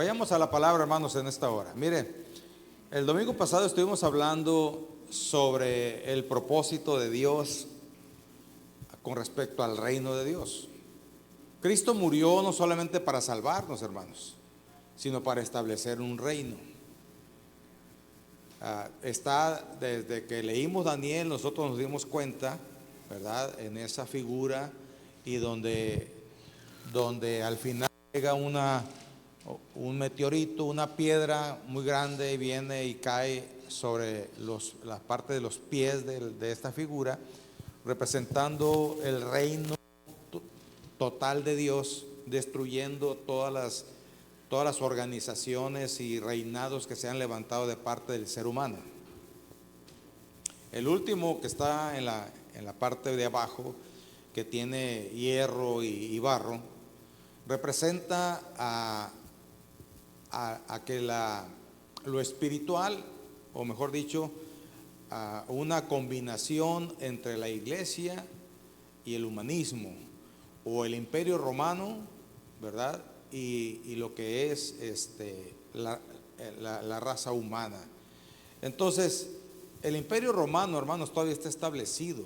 Vayamos a la palabra, hermanos, en esta hora. Mire, el domingo pasado estuvimos hablando sobre el propósito de Dios con respecto al reino de Dios. Cristo murió no solamente para salvarnos, hermanos, sino para establecer un reino. Está desde que leímos Daniel, nosotros nos dimos cuenta, ¿verdad?, en esa figura, y donde al final llega un meteorito, una piedra muy grande, y viene y cae sobre la parte de los pies de esta figura, representando el reino total de Dios, destruyendo todas las organizaciones y reinados que se han levantado de parte del ser humano. El último, que está en la parte de abajo, que tiene hierro y barro, representa a que lo espiritual, o mejor dicho, a una combinación entre la iglesia y el humanismo, o el imperio romano, ¿verdad?, y lo que es la raza humana. Entonces, el imperio romano, hermanos, todavía está establecido,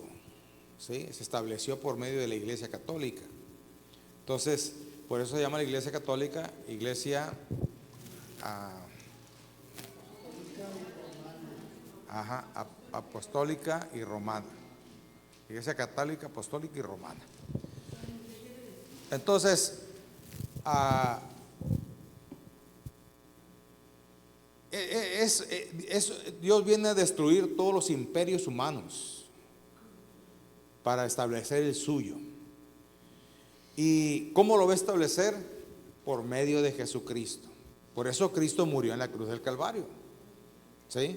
¿sí? Se estableció por medio de la Iglesia Católica. Entonces, por eso se llama la Iglesia Católica Iglesia apostólica y romana. Iglesia Católica, apostólica y romana. Entonces, Dios viene a destruir todos los imperios humanos para establecer el suyo. ¿Y cómo lo va a establecer? Por medio de Jesucristo. Por eso Cristo murió en la cruz del Calvario, ¿sí?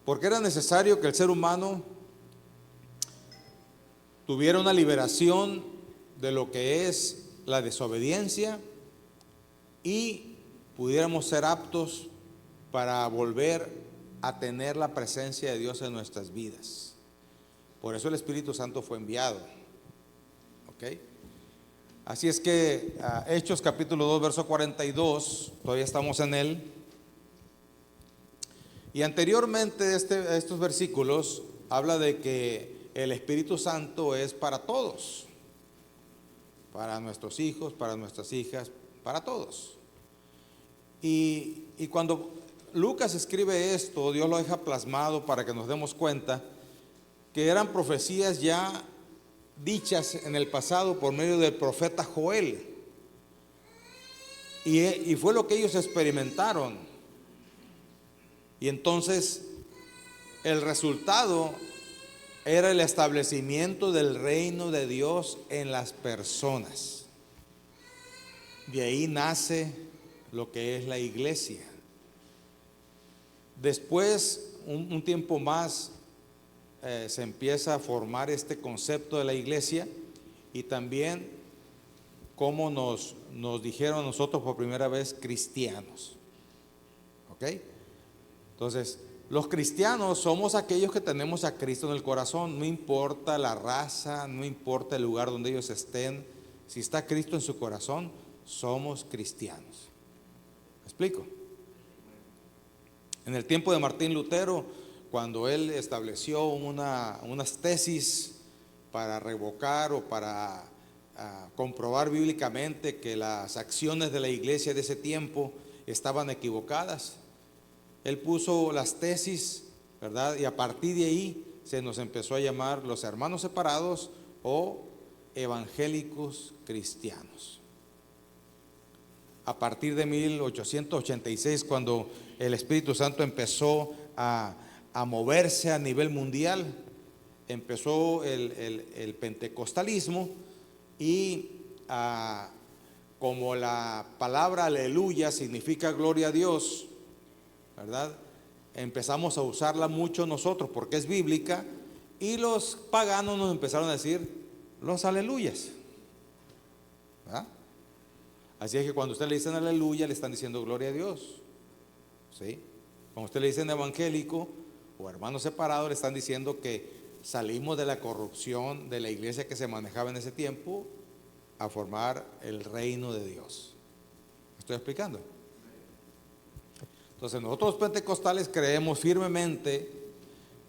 Porque era necesario que el ser humano tuviera una liberación de lo que es la desobediencia y pudiéramos ser aptos para volver a tener la presencia de Dios en nuestras vidas. Por eso el Espíritu Santo fue enviado. ¿Ok? Así es que Hechos capítulo 2, verso 42, todavía estamos en él. Y anteriormente estos versículos habla de que el Espíritu Santo es para todos, para nuestros hijos, para nuestras hijas, para todos. Y cuando Lucas escribe esto, Dios lo deja plasmado para que nos demos cuenta que eran profecías ya dichas en el pasado por medio del profeta Joel. Y fue lo que ellos experimentaron. Y entonces el resultado era el establecimiento del reino de Dios en las personas. De ahí nace lo que es la iglesia. Después, un tiempo más, se empieza a formar este concepto de la iglesia, y también como nos dijeron a nosotros por primera vez, cristianos. ¿Ok? Entonces, los cristianos somos aquellos que tenemos a Cristo en el corazón, no importa la raza, no importa el lugar donde ellos estén. Si está Cristo en su corazón, somos cristianos. ¿Me explico? En el tiempo de Martín Lutero, cuando él estableció unas tesis para revocar o para comprobar bíblicamente que las acciones de la iglesia de ese tiempo estaban equivocadas, él puso las tesis, ¿verdad? Y a partir de ahí se nos empezó a llamar los hermanos separados o evangélicos cristianos. A partir de 1886, cuando el Espíritu Santo empezó a moverse a nivel mundial, empezó el pentecostalismo, y como la palabra aleluya significa gloria a Dios, ¿verdad?, empezamos a usarla mucho nosotros porque es bíblica, y los paganos nos empezaron a decir los aleluyas, ¿verdad? Así es que cuando usted le dicen aleluya, le están diciendo gloria a Dios, ¿sí? Cuando usted le dicen evangélico o hermano separado, le están diciendo que salimos de la corrupción de la iglesia que se manejaba en ese tiempo a formar el reino de Dios. ¿Me estoy explicando? Entonces nosotros los pentecostales creemos firmemente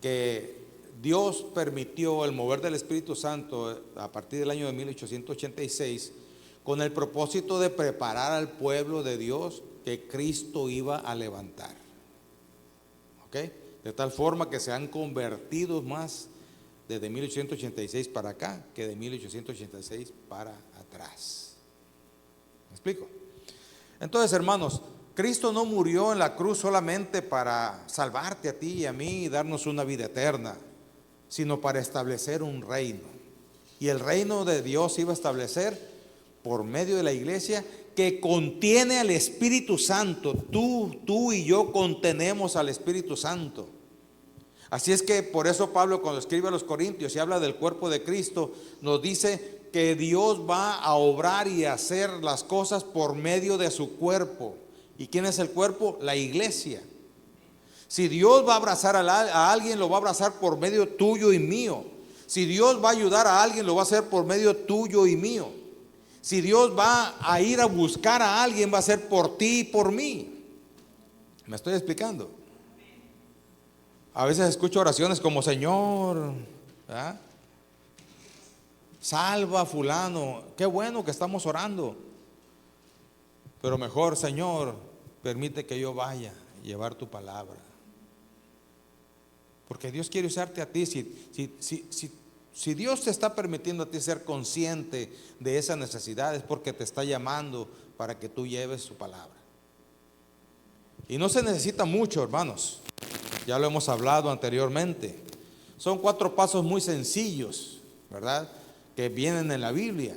que Dios permitió el mover del Espíritu Santo a partir del año de 1886 con el propósito de preparar al pueblo de Dios que Cristo iba a levantar. ¿Ok? De tal forma que se han convertido más desde 1886 para acá que de 1886 para atrás. ¿Me explico? Entonces, hermanos, Cristo no murió en la cruz solamente para salvarte a ti y a mí y darnos una vida eterna, sino para establecer un reino. Y el reino de Dios iba a establecer por medio de la iglesia que contiene al Espíritu Santo. Tú y yo contenemos al Espíritu Santo. Así es que por eso Pablo, cuando escribe a los Corintios y habla del cuerpo de Cristo, nos dice que Dios va a obrar y a hacer las cosas por medio de su cuerpo. ¿Y quién es el cuerpo? La iglesia. Si Dios va a abrazar a alguien, lo va a abrazar por medio tuyo y mío. Si Dios va a ayudar a alguien, lo va a hacer por medio tuyo y mío. Si Dios va a ir a buscar a alguien, va a ser por ti y por mí. ¿Me estoy explicando? A veces escucho oraciones como: Señor, ¿verdad?, salva a fulano. Qué bueno que estamos orando. Pero mejor: Señor, permite que yo vaya a llevar tu palabra. Porque Dios quiere usarte a ti. Si Dios te está permitiendo a ti ser consciente de esa necesidad, es porque te está llamando para que tú lleves su palabra. Y no se necesita mucho, hermanos. Ya lo hemos hablado anteriormente. Son 4 pasos muy sencillos, ¿verdad?, que vienen en la Biblia.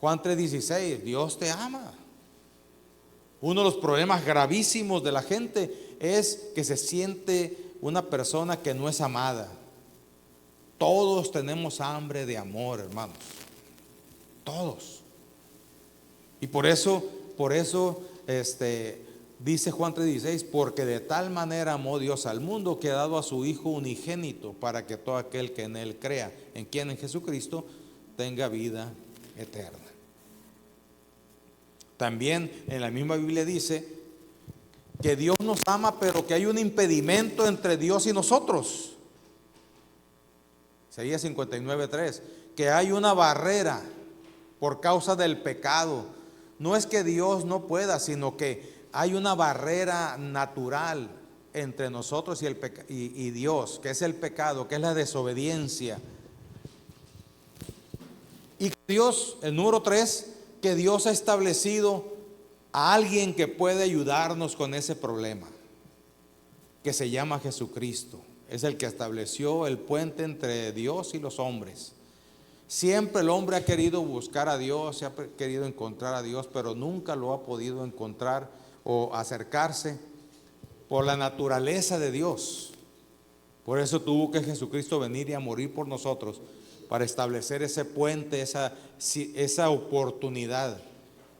Juan 3:16, Dios te ama. Uno de los problemas gravísimos de la gente es que se siente una persona que no es amada. Todos tenemos hambre de amor, hermanos. Todos. Y por eso dice Juan 3:16, porque de tal manera amó Dios al mundo que ha dado a su Hijo unigénito para que todo aquel que en Él crea, en quien, en Jesucristo, tenga vida eterna. También en la misma Biblia dice que Dios nos ama, pero que hay un impedimento entre Dios y nosotros. Isaías 59:3, que hay una barrera por causa del pecado. No es que Dios no pueda, sino que hay una barrera natural entre nosotros y Dios, que es el pecado, que es la desobediencia. Y Dios, el número 3, que Dios ha establecido a alguien que puede ayudarnos con ese problema, que se llama Jesucristo. Es el que estableció el puente entre Dios y los hombres. Siempre el hombre ha querido buscar a Dios, se ha querido encontrar a Dios, pero nunca lo ha podido encontrar o acercarse por la naturaleza de Dios. Por eso tuvo que Jesucristo venir y a morir por nosotros, para establecer ese puente, esa oportunidad.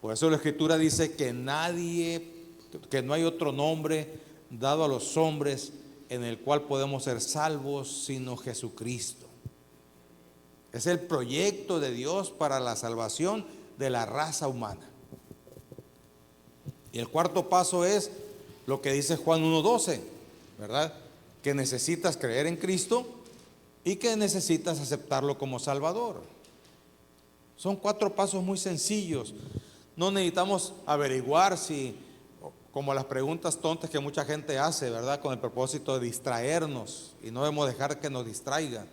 Por eso la Escritura dice que no hay otro nombre dado a los hombres en el cual podemos ser salvos sino Jesucristo. Es el proyecto de Dios para la salvación de la raza humana. Y el 4 paso es lo que dice Juan 1:12, ¿verdad? Que necesitas creer en Cristo y que necesitas aceptarlo como Salvador. Son 4 pasos muy sencillos. No necesitamos averiguar como las preguntas tontas que mucha gente hace, ¿verdad?, con el propósito de distraernos, y no debemos dejar que nos distraiga.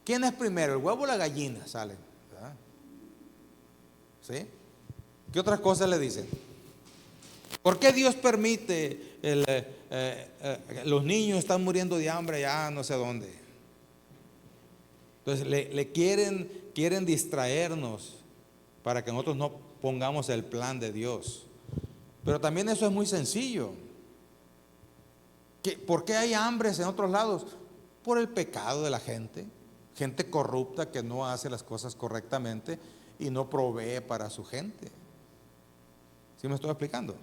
¿Quién es primero, el huevo o la gallina? Salen, ¿verdad? ¿Sí? ¿Qué otras cosas le dicen? ¿Por qué Dios permite los niños están muriendo de hambre ya no sé dónde? Entonces le quieren distraernos para que nosotros no pongamos el plan de Dios. Pero también eso es muy sencillo. ¿Por qué hay hambres en otros lados? Por el pecado de la gente. Gente corrupta que no hace las cosas correctamente y no provee para su gente. ¿Sí me estoy explicando?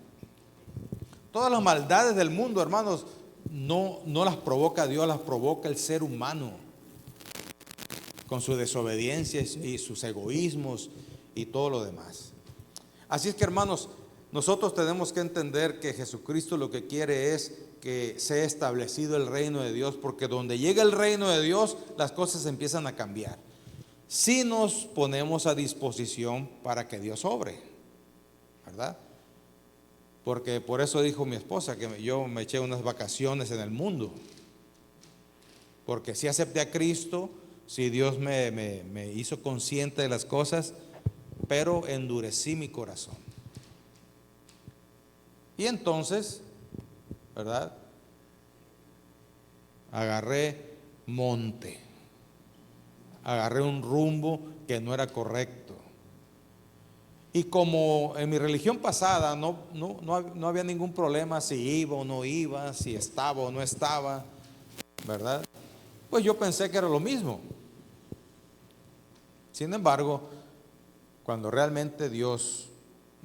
Todas las maldades del mundo, hermanos, no las provoca Dios, las provoca el ser humano, con su desobediencia y sus egoísmos y todo lo demás. Así es que, hermanos, nosotros tenemos que entender que Jesucristo lo que quiere es que sea establecido el reino de Dios, porque donde llega el reino de Dios, las cosas empiezan a cambiar. Si nos ponemos a disposición para que Dios obre, ¿verdad? Porque por eso dijo mi esposa que yo me eché unas vacaciones en el mundo. Porque si acepté a Cristo, si Dios me hizo consciente de las cosas, pero endurecí mi corazón. Y entonces, ¿verdad? Agarré monte, agarré un rumbo que no era correcto. Y como en mi religión pasada no había ningún problema si iba o no iba, si estaba o no estaba, ¿verdad? Pues yo pensé que era lo mismo. Sin embargo, cuando realmente Dios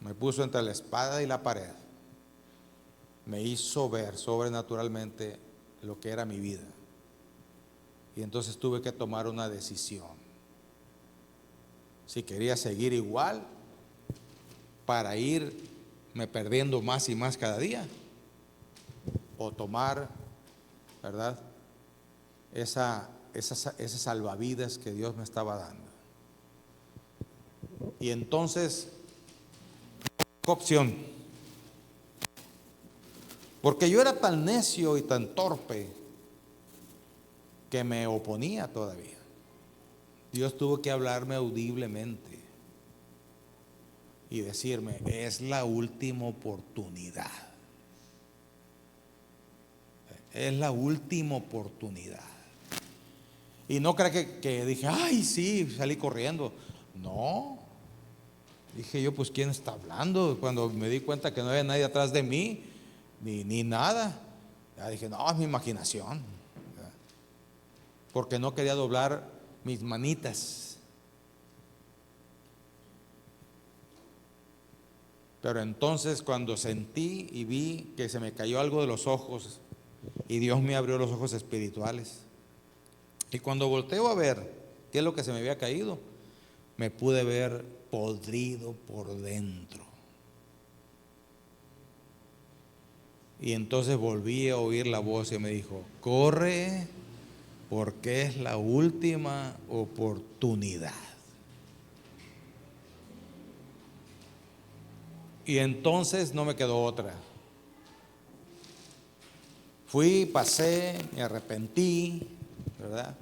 me puso entre la espada y la pared, me hizo ver sobrenaturalmente lo que era mi vida. Y entonces tuve que tomar una decisión. Si quería seguir igual para irme perdiendo más y más cada día, o tomar, ¿verdad?, esa salvavidas que Dios me estaba dando. Y entonces, ¿qué opción? Porque yo era tan necio y tan torpe que me oponía todavía. Dios tuvo que hablarme audiblemente y decirme: es la última oportunidad. Es la última oportunidad. Y no crea que dije, ay, sí, salí corriendo. No. Dije yo, pues, ¿quién está hablando? Cuando me di cuenta que no había nadie atrás de mí, ni nada, ya dije, no, es mi imaginación. Porque no quería doblar mis manitas. Pero entonces, cuando sentí y vi que se me cayó algo de los ojos, y Dios me abrió los ojos espirituales, y cuando volteo a ver qué es lo que se me había caído, me pude ver podrido por dentro. Y entonces volví a oír la voz y me dijo: corre, porque es la última oportunidad. Y entonces no me quedó otra. Fui, pasé, me arrepentí, ¿verdad?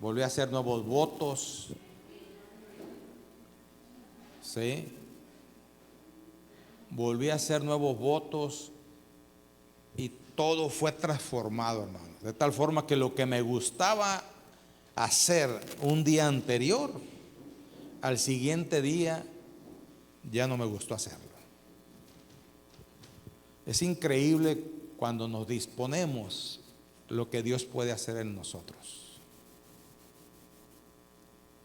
Volví a hacer nuevos votos. ¿Sí? Volví a hacer nuevos votos y todo fue transformado, hermano. De tal forma que lo que me gustaba hacer un día anterior, al siguiente día ya no me gustó hacerlo. Es increíble cuando nos disponemos lo que Dios puede hacer en nosotros.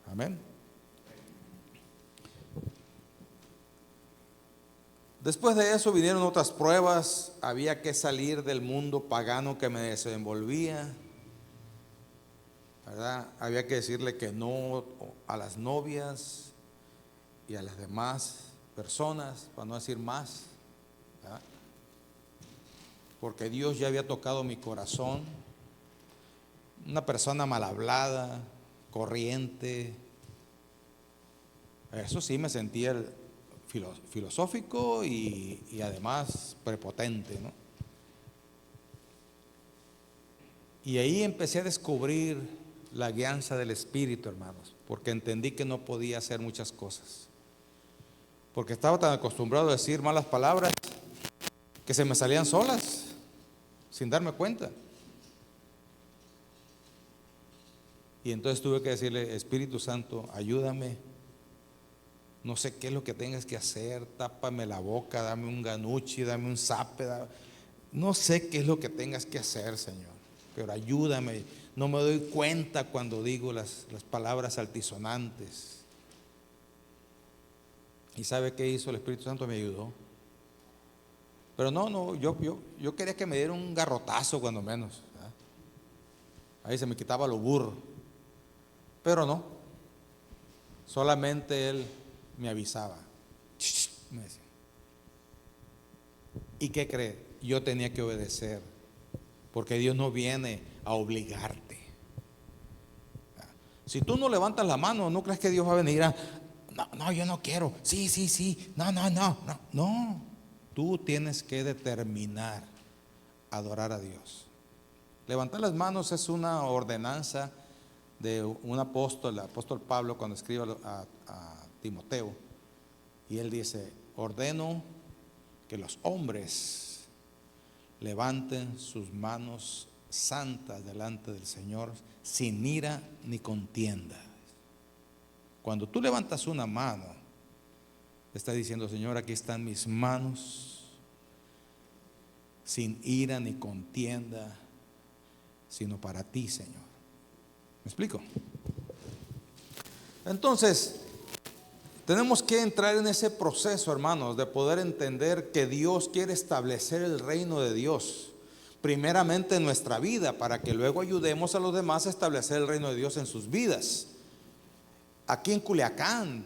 Amén. Después de eso vinieron otras pruebas. Había que salir del mundo pagano que me desenvolvía, ¿verdad? Había que decirle que no a las novias y a las demás personas, para no decir más, ¿verdad? Porque Dios ya había tocado mi corazón. Una persona mal hablada, corriente. Eso sí, me sentía filosófico y además prepotente, ¿no? Y ahí empecé a descubrir la guianza del Espíritu, hermanos, porque entendí que no podía hacer muchas cosas, porque estaba tan acostumbrado a decir malas palabras que se me salían solas sin darme cuenta. Y entonces tuve que decirle: Espíritu Santo, ayúdame. No sé qué es lo que tengas que hacer, tápame la boca, dame un ganuchi, dame un zape, no sé qué es lo que tengas que hacer, Señor, pero ayúdame. No me doy cuenta cuando digo las palabras altisonantes. ¿Y sabe qué hizo? El Espíritu Santo me ayudó. Pero yo quería que me diera un garrotazo cuando menos, ¿verdad? Ahí se me quitaba lo burro. Pero no, solamente Él me avisaba, me decía: ¿Y qué cree? Yo tenía que obedecer, porque Dios no viene a obligarte. Si tú no levantas la mano, no crees que Dios va a venir a, no, no, yo no quiero, sí, sí, sí, no, no, no, no, no. Tú tienes que determinar adorar a Dios. Levantar las manos es una ordenanza de un apóstol, el apóstol Pablo, cuando escribe a Timoteo, y él dice: ordeno que los hombres levanten sus manos santas delante del Señor, sin ira ni contienda. Cuando tú levantas una mano, está diciendo: Señor, aquí están mis manos, sin ira ni contienda, sino para ti, Señor. ¿Me explico? Entonces, tenemos que entrar en ese proceso, hermanos, de poder entender que Dios quiere establecer el reino de Dios primeramente en nuestra vida, para que luego ayudemos a los demás a establecer el reino de Dios en sus vidas. Aquí en Culiacán,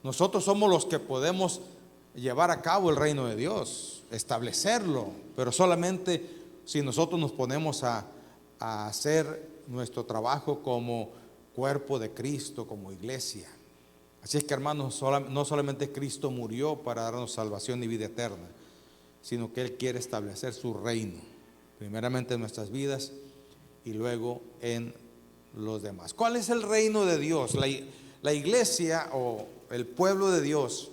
nosotros somos los que podemos llevar a cabo el reino de Dios, establecerlo, pero solamente si nosotros nos ponemos a hacer nuestro trabajo como cuerpo de Cristo, como iglesia. Así es que, hermanos, no solamente Cristo murió para darnos salvación y vida eterna, sino que Él quiere establecer su reino, primeramente en nuestras vidas y luego en los demás. ¿Cuál es el reino de Dios? La iglesia o el pueblo de Dios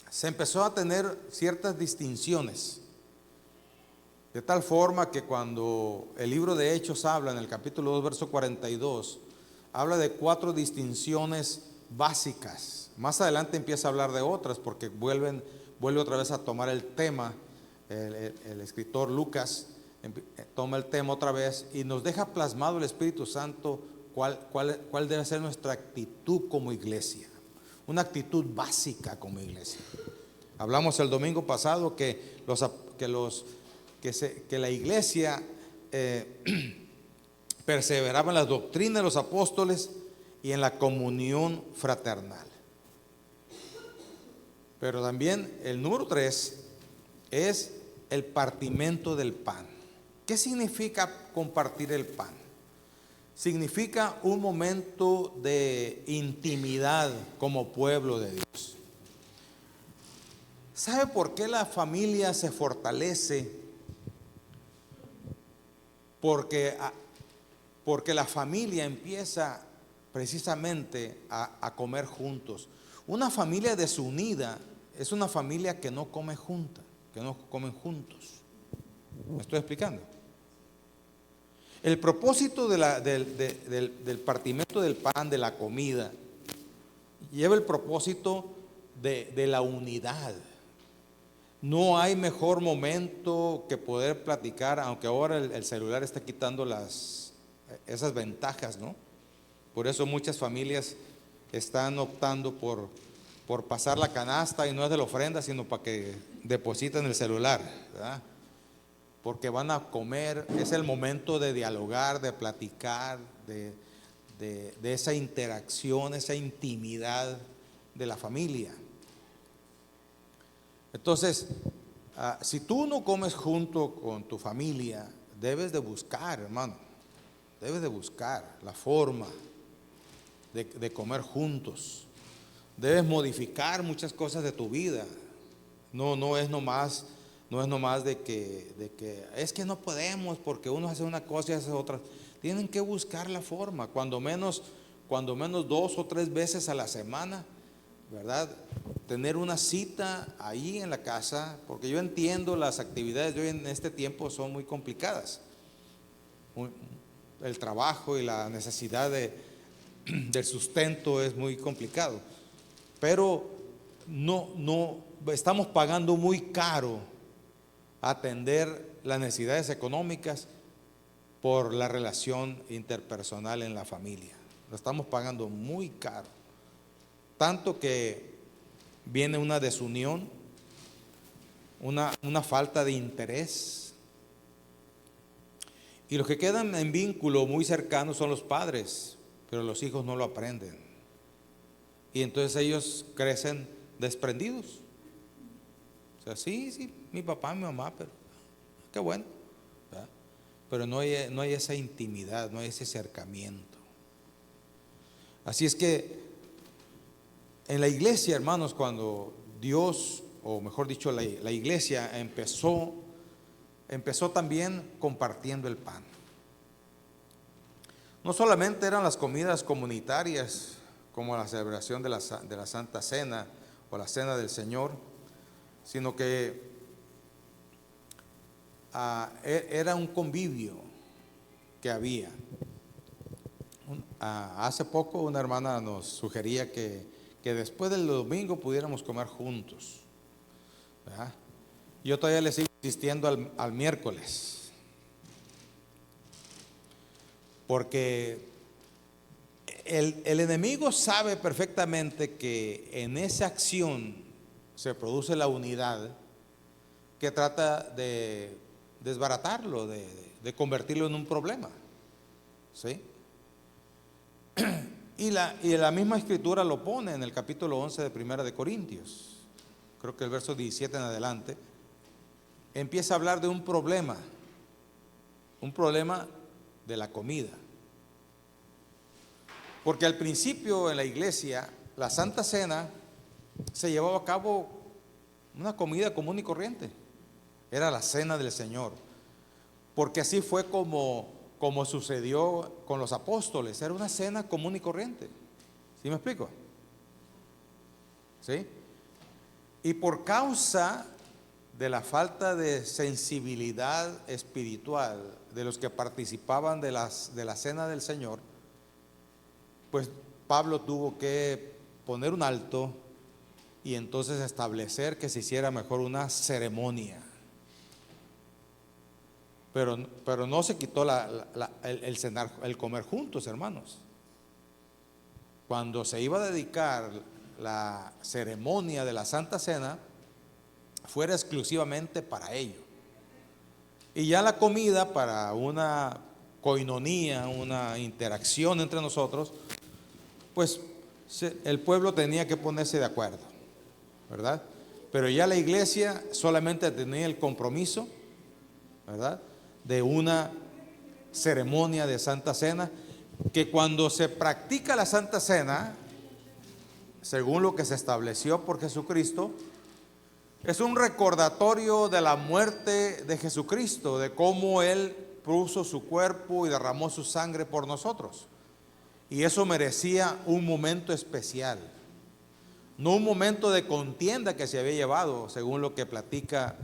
se empezó a tener ciertas distinciones, de tal forma que cuando el libro de Hechos habla en el capítulo 2, verso 42, habla de 4 distinciones básicas. Más adelante empieza a hablar de otras, porque vuelve otra vez a tomar el tema. El escritor Lucas toma el tema otra vez y nos deja plasmado el Espíritu Santo cuál debe ser nuestra actitud como iglesia, una actitud básica como iglesia. Hablamos el domingo pasado que la iglesia perseveraba en las doctrinas de los apóstoles y en la comunión fraternal. Pero también el número 3 es el partimiento del pan. ¿Qué significa compartir el pan? Significa un momento de intimidad como pueblo de Dios. ¿Sabe por qué la familia se fortalece? Porque la familia empieza precisamente a comer juntos. Una familia desunida es una familia que no come junta, que no comen juntos. ¿Me estoy explicando? El propósito del partimiento del pan, de la comida, lleva el propósito de la unidad. No hay mejor momento que poder platicar, aunque ahora el celular está quitando esas ventajas, ¿no? Por eso muchas familias están optando por pasar la canasta, y no es de la ofrenda, sino para que depositen el celular, ¿verdad? Porque van a comer, es el momento de dialogar, de platicar, de esa interacción, esa intimidad de la familia. Entonces, si tú no comes junto con tu familia, debes de buscar, hermano, debes de buscar la forma de comer juntos. Debes modificar muchas cosas de tu vida. No es nomás de que es que no podemos, porque uno hace una cosa y hace otra. Tienen que buscar la forma, cuando menos 2 o 3 veces a la semana, ¿verdad? Tener una cita ahí en la casa, porque yo entiendo las actividades de hoy en este tiempo son muy complicadas. El trabajo y la necesidad del sustento es muy complicado, pero no estamos pagando muy caro atender las necesidades económicas por la relación interpersonal en la familia. Lo estamos pagando muy caro, tanto que viene una desunión, una falta de interés, y los que quedan en vínculo muy cercano son los padres, pero los hijos no lo aprenden, y entonces ellos crecen desprendidos, O sea, sí, mi papá, mi mamá, pero qué bueno, ¿verdad? Pero no hay esa intimidad, no hay ese acercamiento. Así es que en la iglesia, hermanos, cuando Dios, o mejor dicho, la iglesia empezó también compartiendo el pan. No solamente eran las comidas comunitarias, como la celebración de la Santa Cena o la Cena del Señor, sino que era un convivio que había. Hace poco una hermana nos sugería que después del domingo pudiéramos comer juntos, ¿verdad? Yo todavía le sigo insistiendo al miércoles, porque el enemigo sabe perfectamente que en esa acción se produce la unidad, que trata de desbaratarlo, de convertirlo en un problema, ¿sí? Y la misma escritura lo pone en el capítulo 11 de Primera de Corintios, creo que el verso 17 en adelante, empieza a hablar de un problema de la comida. Porque al principio en la iglesia, la Santa Cena se llevaba a cabo una comida común y corriente. Era la cena del Señor. Porque así fue como sucedió con los apóstoles. Era una cena común y corriente. ¿Sí me explico? ¿Sí? Y por causa de la falta de sensibilidad espiritual de los que participaban de la cena del Señor, pues Pablo tuvo que poner un alto y entonces establecer que se hiciera mejor una ceremonia. Pero no se quitó el cenar, el comer juntos, hermanos. Cuando se iba a dedicar la ceremonia de la Santa Cena, fuera exclusivamente para ello. Y ya la comida para una coinonía, una interacción entre nosotros, pues el pueblo tenía que ponerse de acuerdo, ¿verdad? Pero ya la iglesia solamente tenía el compromiso, ¿verdad?, de una ceremonia de Santa Cena, que cuando se practica la Santa Cena, según lo que se estableció por Jesucristo, es un recordatorio de la muerte de Jesucristo, de cómo Él puso su cuerpo y derramó su sangre por nosotros. Y eso merecía un momento especial, no un momento de contienda que se había llevado, según lo que platica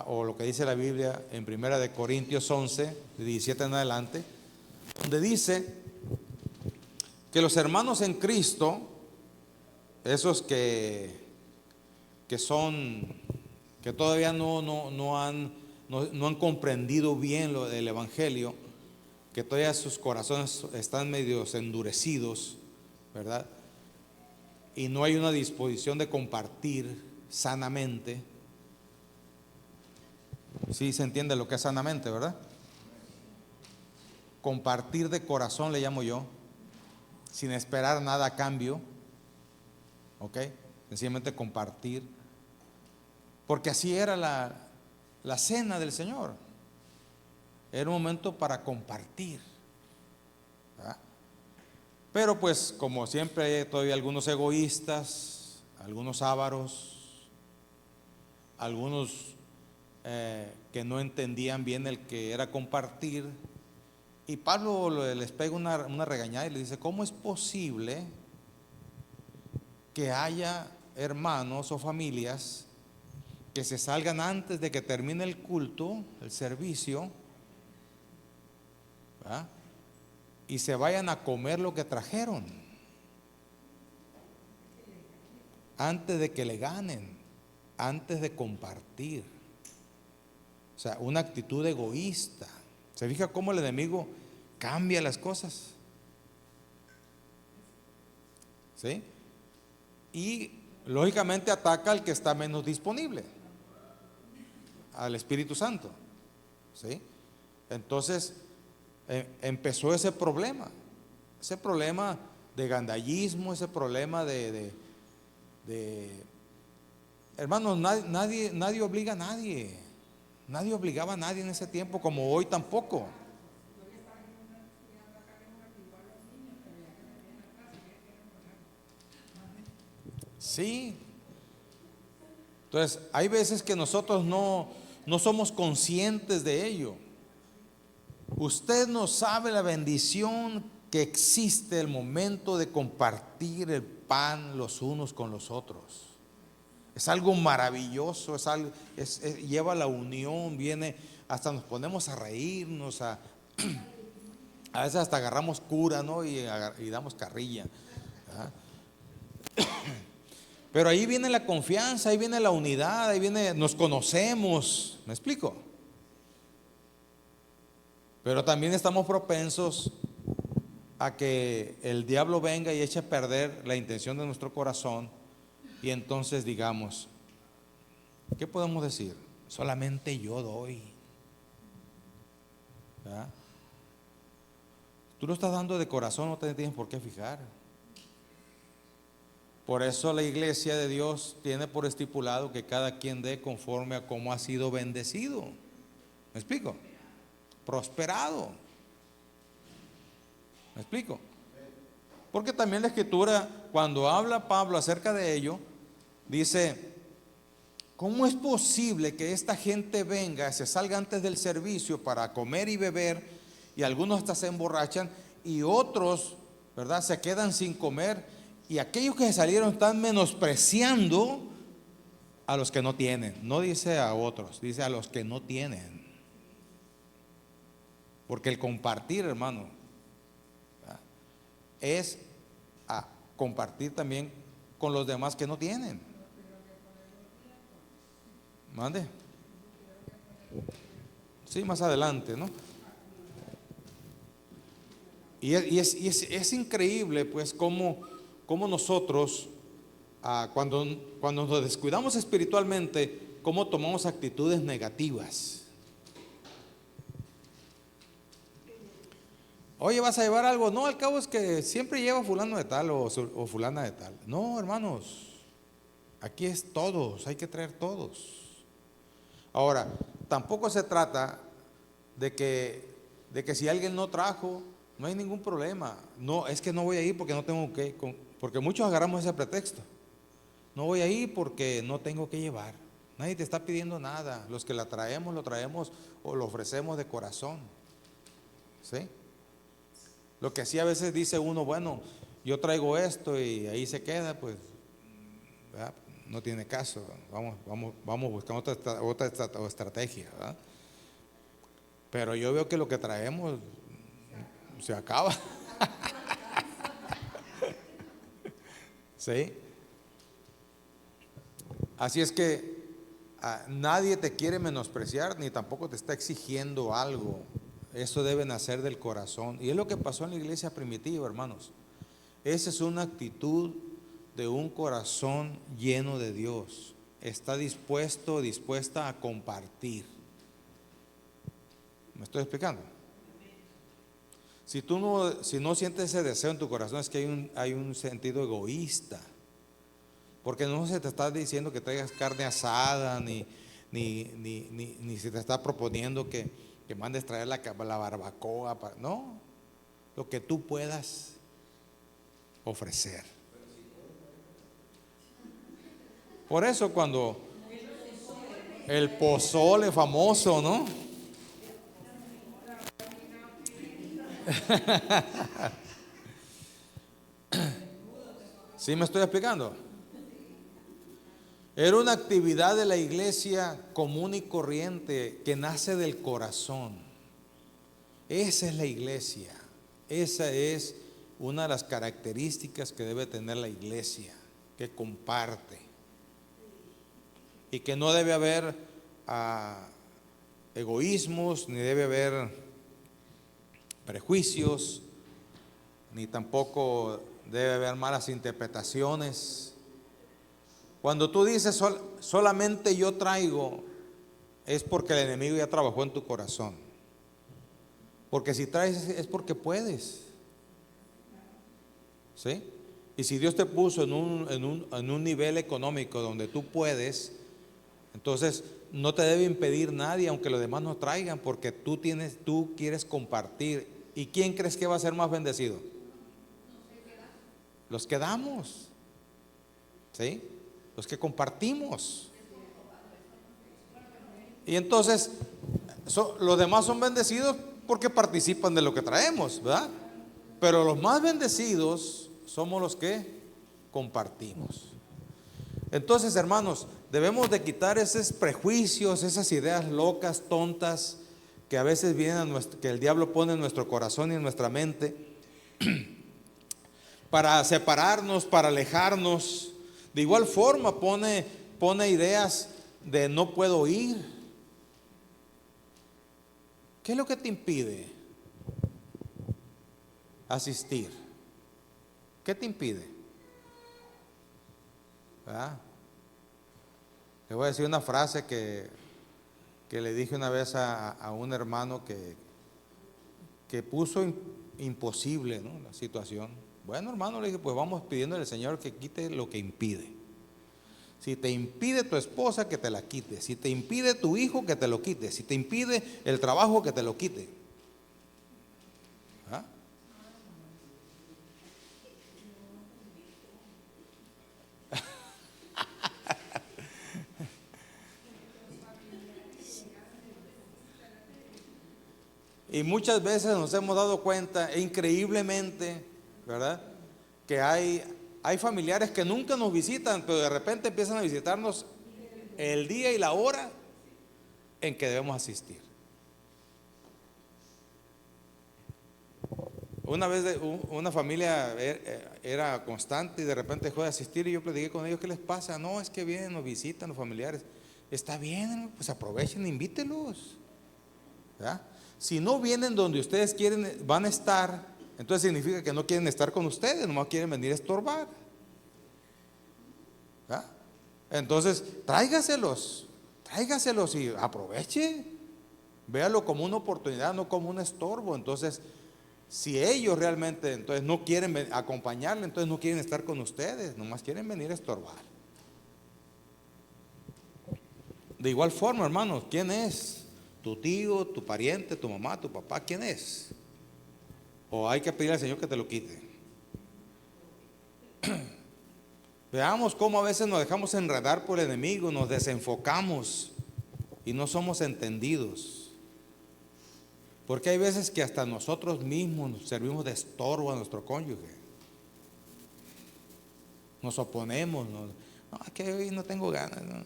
o lo que dice la Biblia en Primera de Corintios 11, de 17 en adelante, donde dice que los hermanos en Cristo, esos que todavía no han comprendido bien lo del Evangelio, que todavía sus corazones están medio endurecidos, ¿verdad? Y no hay una disposición de compartir sanamente. Sí se entiende lo que es sanamente, ¿verdad? Compartir de corazón le llamo yo, sin esperar nada a cambio, ¿ok? Sencillamente compartir, porque así era la cena del Señor. Era un momento para compartir, ¿verdad? Pero pues como siempre hay todavía algunos egoístas, algunos ávaros, algunos que no entendían bien el que era compartir. Y Pablo les pega una regañada y le dice: ¿cómo es posible que haya hermanos o familias que se salgan antes de que termine el culto, el servicio, ¿verdad?, y se vayan a comer lo que trajeron antes de que le ganen, antes de compartir? O sea, una actitud egoísta. ¿Se fija cómo el enemigo cambia las cosas? ¿Sí? Y lógicamente ataca al que está menos disponible, al Espíritu Santo. ¿Sí? Entonces empezó ese problema de gandallismo, ese problema de Hermanos, nadie obliga a nadie. Nadie obligaba a nadie en ese tiempo, como hoy tampoco. Sí. Entonces, hay veces que nosotros no somos conscientes de ello. Usted no sabe la bendición que existe el momento de compartir el pan los unos con los otros. Es algo maravilloso, lleva la unión, viene, hasta nos ponemos a reírnos, a veces hasta agarramos cura, ¿no? Y damos carrilla, ¿verdad? Pero ahí viene la confianza, ahí viene la unidad, ahí viene, nos conocemos, ¿me explico? Pero también estamos propensos a que el diablo venga y eche a perder la intención de nuestro corazón, y entonces digamos, ¿qué podemos decir? Solamente yo doy, ¿verdad? Tú lo estás dando de corazón, no te tienes por qué fijar. Por eso la iglesia de Dios tiene por estipulado que cada quien dé conforme a cómo ha sido bendecido. ¿Me explico? Prosperado. ¿Me explico? Porque también la Escritura, cuando habla Pablo acerca de ello, dice: ¿cómo es posible que esta gente venga, se salga antes del servicio para comer y beber, y algunos hasta se emborrachan, y otros, ¿verdad?, se quedan sin comer, y aquellos que se salieron están menospreciando a los que no tienen? No dice a otros, dice a los que no tienen. Porque el compartir, hermano, ¿verdad?, es a compartir también con los demás que no tienen. Mande. Sí, más adelante, ¿no? Y es increíble, pues, cómo nosotros, cuando nos descuidamos espiritualmente, cómo tomamos actitudes negativas. Oye, ¿vas a llevar algo? No, al cabo es que siempre lleva fulano de tal o fulana de tal. No, hermanos, aquí es todos, hay que traer todos. Ahora, tampoco se trata de que si alguien no trajo, no hay ningún problema. No, es que no voy a ir porque no tengo que, porque muchos agarramos ese pretexto. No voy a ir porque no tengo que llevar. Nadie te está pidiendo nada. Los que lo traemos o lo ofrecemos de corazón. ¿Sí? Lo que sí a veces dice uno, bueno, yo traigo esto y ahí se queda, pues, ¿verdad?, no tiene caso. Vamos buscando otra estrategia, ¿verdad? Pero yo veo que lo que traemos se acaba. ¿Sí? Así es que nadie te quiere menospreciar ni tampoco te está exigiendo algo. Eso debe nacer del corazón. Y es lo que pasó en la iglesia primitiva, hermanos. Esa es una actitud de un corazón lleno de Dios. Está dispuesta a compartir. ¿Me estoy explicando? Si no sientes ese deseo en tu corazón, es que hay un sentido egoísta. Porque no se te está diciendo que traigas carne asada, ni se te está proponiendo que mandes traer la barbacoa. No, lo que tú puedas ofrecer. Por eso cuando el pozole famoso, ¿no? ¿Sí me estoy explicando? Era una actividad de la iglesia común y corriente que nace del corazón. Esa es la iglesia. Esa es una de las características que debe tener la iglesia, que comparte. Y que no debe haber egoísmos, ni debe haber prejuicios, ni tampoco debe haber malas interpretaciones. Cuando tú dices solamente yo traigo, es porque el enemigo ya trabajó en tu corazón. Porque si traes es porque puedes. ¿Sí? Y si Dios te puso en un nivel económico donde tú puedes, entonces no te debe impedir nadie, aunque los demás no traigan, porque tú quieres compartir. ¿Y quién crees que va a ser más bendecido? Los que damos, ¿sí? Los que compartimos. Y entonces los demás son bendecidos porque participan de lo que traemos, ¿verdad? Pero los más bendecidos somos los que compartimos. Entonces, hermanos, debemos de quitar esos prejuicios, esas ideas locas, tontas, que a veces vienen que el diablo pone en nuestro corazón y en nuestra mente, para separarnos, para alejarnos. De igual forma pone ideas de no puedo ir. ¿Qué es lo que te impide asistir? ¿Qué te impide? ¿Verdad? Le voy a decir una frase que le dije una vez a un hermano que puso imposible, ¿no?, la situación. Bueno, hermano, le dije, pues vamos pidiéndole al Señor que quite lo que impide. Si te impide tu esposa, que te la quite. Si te impide tu hijo, que te lo quite. Si te impide el trabajo, que te lo quite. ¿Ah? Y muchas veces nos hemos dado cuenta, increíblemente, ¿verdad?, que hay familiares que nunca nos visitan, pero de repente empiezan a visitarnos el día y la hora en que debemos asistir. Una vez una familia era constante y de repente dejó de asistir, y yo platiqué con ellos, ¿qué les pasa? No, es que vienen, nos visitan los familiares. Está bien, pues aprovechen, invítelos, ¿verdad? Si no vienen donde ustedes quieren, van a estar, entonces significa que no quieren estar con ustedes, nomás quieren venir a estorbar, ¿verdad? Entonces tráigaselos y aproveche, véalo como una oportunidad, no como un estorbo. Entonces, si ellos realmente entonces no quieren acompañarle, entonces no quieren estar con ustedes, nomás quieren venir a estorbar. De igual forma, hermanos, ¿quién es? ¿Tu tío, tu pariente, tu mamá, tu papá? ¿Quién es? ¿O hay que pedirle al Señor que te lo quite? Veamos cómo a veces nos dejamos enredar por el enemigo, nos desenfocamos y no somos entendidos. Porque hay veces que hasta nosotros mismos nos servimos de estorbo a nuestro cónyuge. Nos oponemos, no, es que hoy no tengo ganas, ¿no?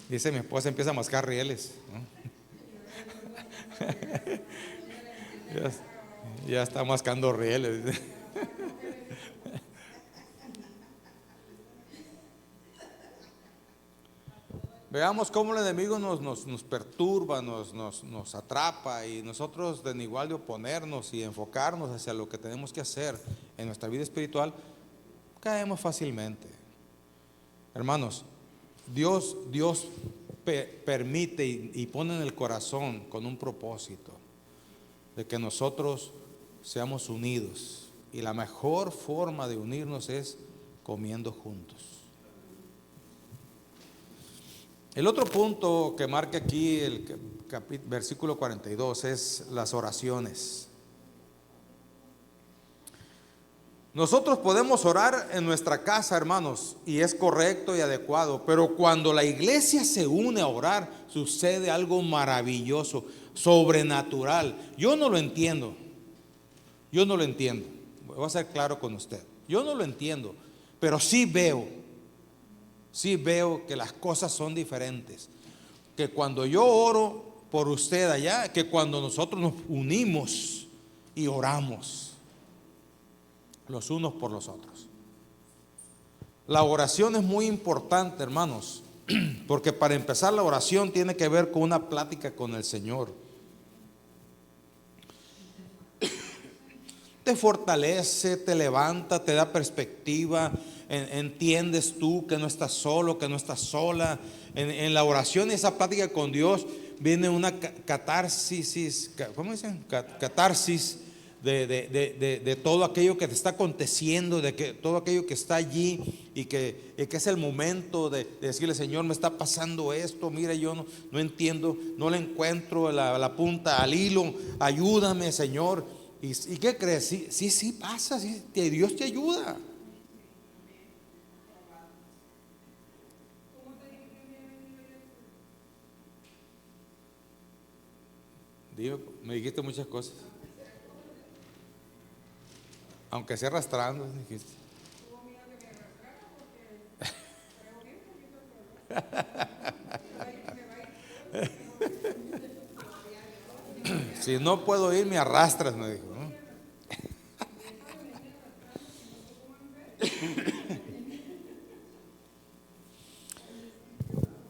Dice mi esposa, empieza a mascar rieles, ¿no? ya está mascando rieles. Veamos cómo el enemigo nos perturba, nos atrapa, y nosotros, de igual de oponernos y enfocarnos hacia lo que tenemos que hacer en nuestra vida espiritual, caemos fácilmente. Hermanos, Dios permite y pone en el corazón con un propósito de que nosotros seamos unidos, y la mejor forma de unirnos es comiendo juntos. El otro punto que marca aquí el versículo 42 es las oraciones. Nosotros podemos orar en nuestra casa, hermanos, y es correcto y adecuado, pero cuando la iglesia se une a orar, sucede algo maravilloso, sobrenatural. Yo no lo entiendo. Voy a ser claro con usted. Yo no lo entiendo, pero sí veo que las cosas son diferentes. Que cuando yo oro por usted allá, que cuando nosotros nos unimos y oramos los unos por los otros. La oración es muy importante, hermanos, porque para empezar la oración tiene que ver con una plática con el Señor. Te fortalece, te levanta, te da perspectiva. Entiendes tú que no estás solo, que no estás sola. En la oración y esa plática con Dios viene una catarsis, ¿cómo dicen? Catarsis de todo aquello que te está aconteciendo, de que todo aquello que está allí y que es el momento de decirle: Señor, me está pasando esto, mira, yo no entiendo, no le encuentro la punta al hilo, ayúdame, Señor. ¿Y qué crees? Sí pasa, sí, Dios te ayuda. Dime, me dijiste muchas cosas, aunque sea arrastrando, dijiste. Si no puedo ir, me arrastras, me dijo, ¿no?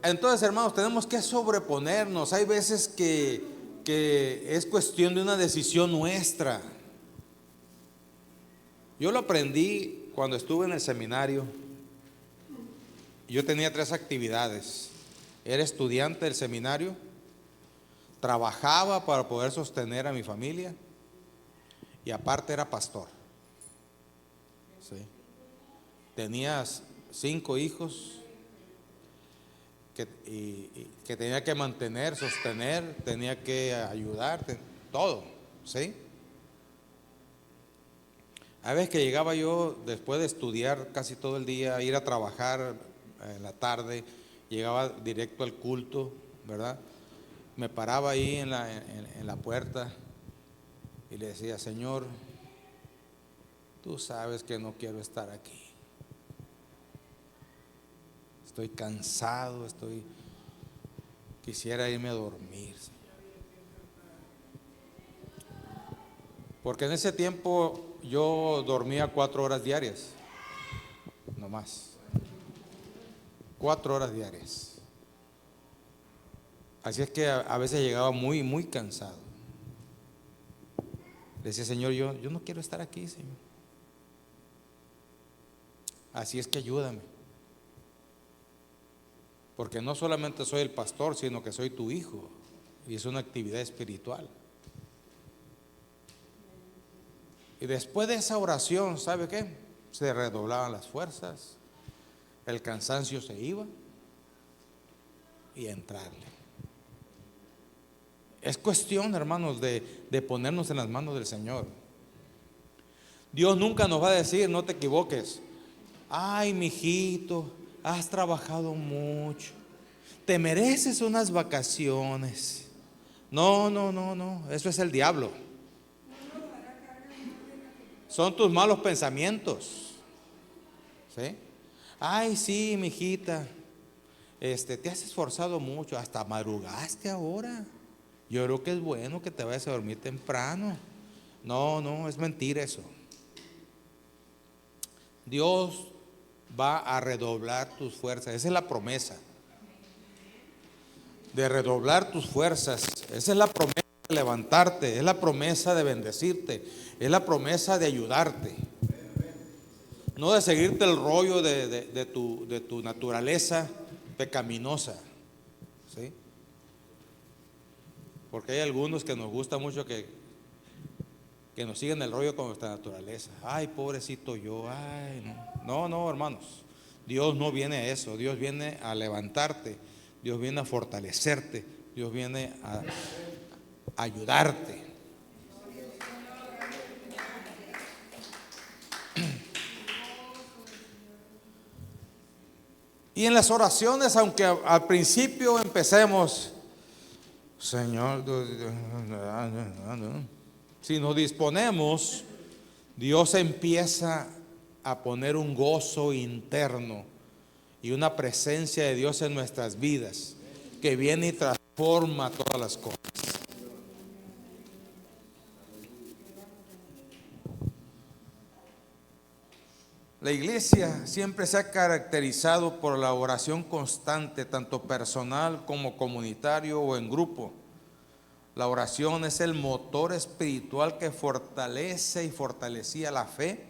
Entonces, hermanos, tenemos que sobreponernos. Hay veces que es cuestión de una decisión nuestra. Yo lo aprendí cuando estuve en el seminario. Yo tenía 3 actividades. Era estudiante del seminario, trabajaba para poder sostener a mi familia y aparte era pastor. ¿Sí? Tenía 5 hijos que tenía que mantener, sostener, tenía que ayudar, todo, ¿sí? A veces que llegaba yo después de estudiar casi todo el día, ir a trabajar en la tarde, llegaba directo al culto, ¿verdad? Me paraba ahí en la puerta y le decía: Señor, tú sabes que no quiero estar aquí. Estoy cansado, quisiera irme a dormir. Porque en ese tiempo yo dormía 4 horas diarias, no más. 4 horas diarias. Así es que a veces llegaba muy, muy cansado. Le decía: Señor, yo no quiero estar aquí, Señor. Así es que ayúdame. Porque no solamente soy el pastor, sino que soy tu hijo. Y es una actividad espiritual. Y después de esa oración, ¿sabe qué? Se redoblaban las fuerzas, el cansancio se iba y entrarle. Es cuestión, hermanos, de ponernos en las manos del Señor. Dios nunca nos va a decir: no te equivoques. Ay, mijito, has trabajado mucho, te mereces unas vacaciones. No, eso es el diablo. Son tus malos pensamientos. ¿Sí? Ay, sí, mijita, te has esforzado mucho, hasta madrugaste ahora. Yo creo que es bueno que te vayas a dormir temprano. No, es mentira eso. Dios va a redoblar tus fuerzas. Esa es la promesa de redoblar tus fuerzas. Esa es la promesa de levantarte, es la promesa de bendecirte, es la promesa de ayudarte. No de seguirte el rollo de tu naturaleza pecaminosa, ¿sí? Porque hay algunos que nos gusta mucho que nos siguen el rollo con nuestra naturaleza. Ay, pobrecito yo, ay, no, hermanos. Dios no viene a eso. Dios viene a levantarte, Dios viene a fortalecerte, Dios viene a ayudarte. Y en las oraciones, aunque al principio empecemos: Señor, si nos disponemos, Dios empieza a poner un gozo interno y una presencia de Dios en nuestras vidas que viene y transforma todas las cosas. La iglesia siempre se ha caracterizado por la oración constante, tanto personal como comunitario o en grupo. La oración es el motor espiritual que fortalece y fortalecía la fe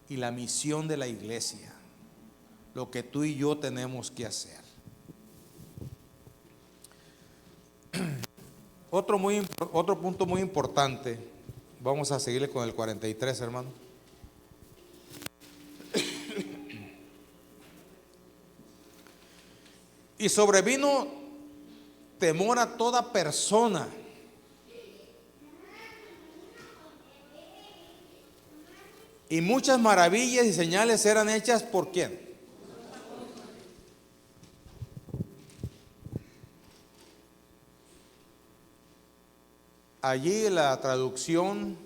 y la misión de la iglesia. Lo que tú y yo tenemos que hacer. Otro punto muy importante Vamos a seguirle con el 43, hermano. Y sobrevino temor a toda persona. Y muchas maravillas y señales eran hechas ¿por quién? Allí la traducción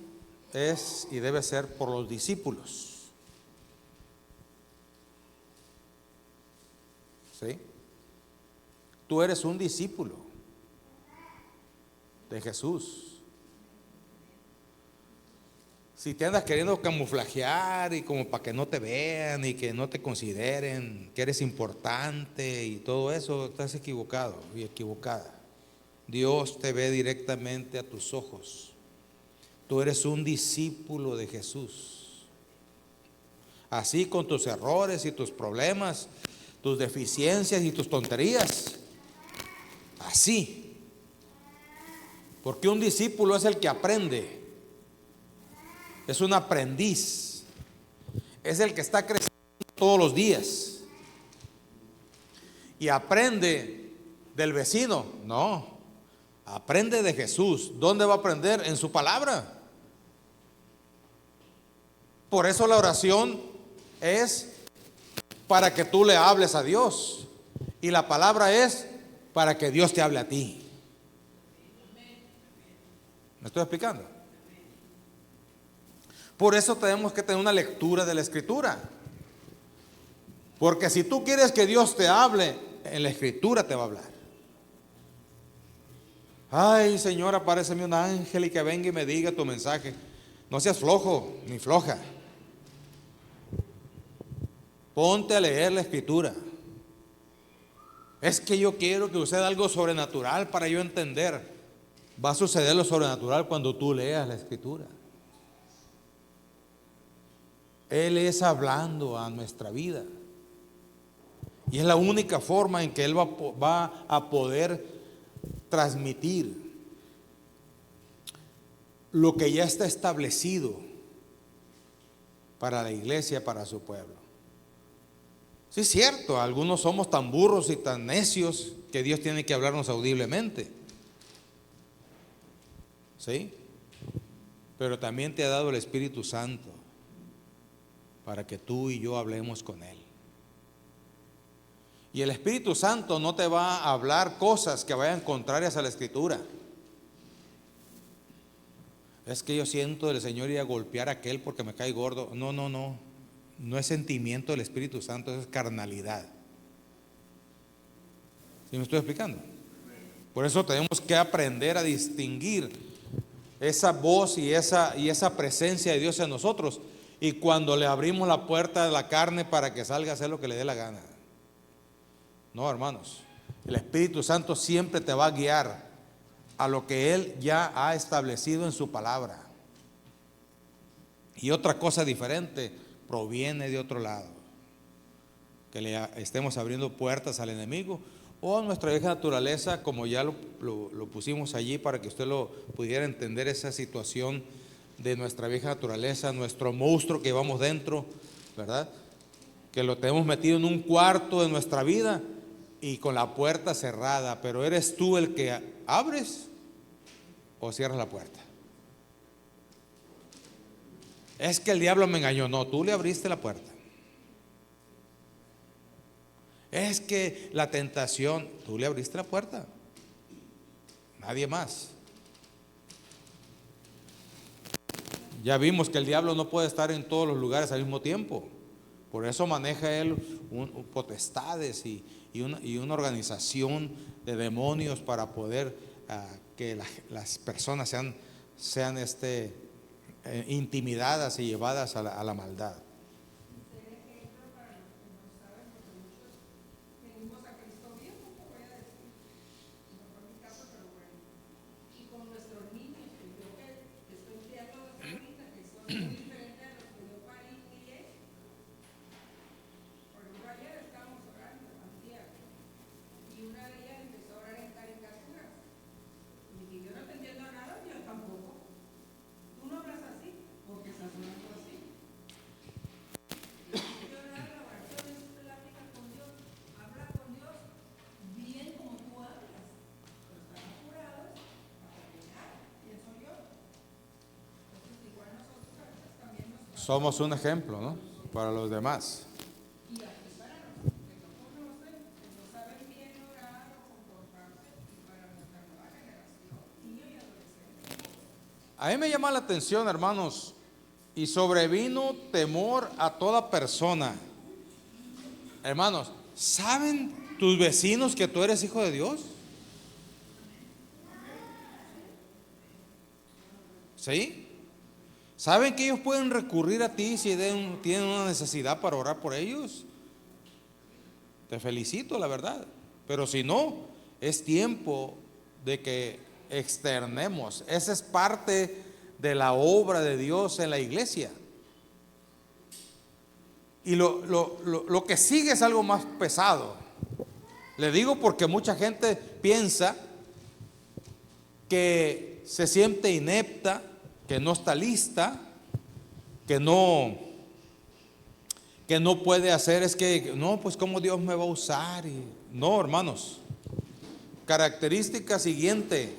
es y debe ser por los discípulos. ¿Sí? Tú eres un discípulo de Jesús. Si te andas queriendo camuflajear y como para que no te vean y que no te consideren que eres importante y todo eso, estás equivocado y equivocada. Dios te ve directamente a tus ojos. Tú eres un discípulo de Jesús. Así con tus errores y tus problemas, tus deficiencias y tus tonterías. Así. Porque un discípulo es el que aprende. Es un aprendiz. Es el que está creciendo todos los días. Y aprende del vecino. No. Aprende de Jesús. ¿Dónde va a aprender? En su palabra. Por eso la oración es para que tú le hables a Dios. Y la palabra es para que Dios te hable a ti. ¿Me estoy explicando? Por eso tenemos que tener una lectura de la Escritura. Porque si tú quieres que Dios te hable, en la Escritura te va a hablar. Ay, Señor, apáreceme un ángel y que venga y me diga tu mensaje. No seas flojo ni floja. Ponte a leer la Escritura. Es que yo quiero que suceda algo sobrenatural para yo entender. Va a suceder lo sobrenatural cuando tú leas la Escritura. Él es hablando a nuestra vida. Y es la única forma en que Él va a poder transmitir lo que ya está establecido para la iglesia, para su pueblo. Sí, es cierto, algunos somos tan burros y tan necios que Dios tiene que hablarnos audiblemente. ¿Sí? Pero también te ha dado el Espíritu Santo para que tú y yo hablemos con Él. Y el Espíritu Santo no te va a hablar cosas que vayan contrarias a la Escritura. Es que yo siento del Señor ir a golpear a aquel porque me cae gordo. No, no, no. No es sentimiento del Espíritu Santo, es carnalidad. ¿Sí me estoy explicando? Por eso tenemos que aprender a distinguir esa voz y esa presencia de Dios en nosotros. Y cuando le abrimos la puerta de la carne para que salga a hacer lo que le dé la gana. No, hermanos. El Espíritu Santo siempre te va a guiar a lo que Él ya ha establecido en su palabra. Y otra cosa diferente proviene de otro lado. Que le estemos abriendo puertas al enemigo o a nuestra vieja naturaleza, como ya lo pusimos allí para que usted lo pudiera entender, esa situación de nuestra vieja naturaleza, nuestro monstruo que llevamos dentro, ¿verdad? Que lo tenemos metido en un cuarto de nuestra vida y con la puerta cerrada, pero ¿eres tú el que abres o cierras la puerta? Es que el diablo me engañó. No, tú le abriste la puerta. Es que la tentación, tú le abriste la puerta. Nadie más. Ya vimos que el diablo no puede estar en todos los lugares al mismo tiempo. Por eso maneja él potestades y una organización de demonios para poder que las personas sean intimidadas y llevadas a la maldad. somos un ejemplo, ¿no? Para los demás. A mí me llama la atención, hermanos, y sobrevino temor a toda persona. Hermanos, ¿saben tus vecinos que tú eres hijo de Dios? ¿Sí? ¿Saben que ellos pueden recurrir a ti si tienen una necesidad para orar por ellos? Te felicito, la verdad. Pero si no, es tiempo de que externemos. Esa es parte de la obra de Dios en la iglesia. Y lo que sigue es algo más pesado. Le digo porque mucha gente piensa que se siente inepta, que no está lista, que no puede hacer. Es que no, pues cómo Dios me va a usar. No, hermanos, característica siguiente: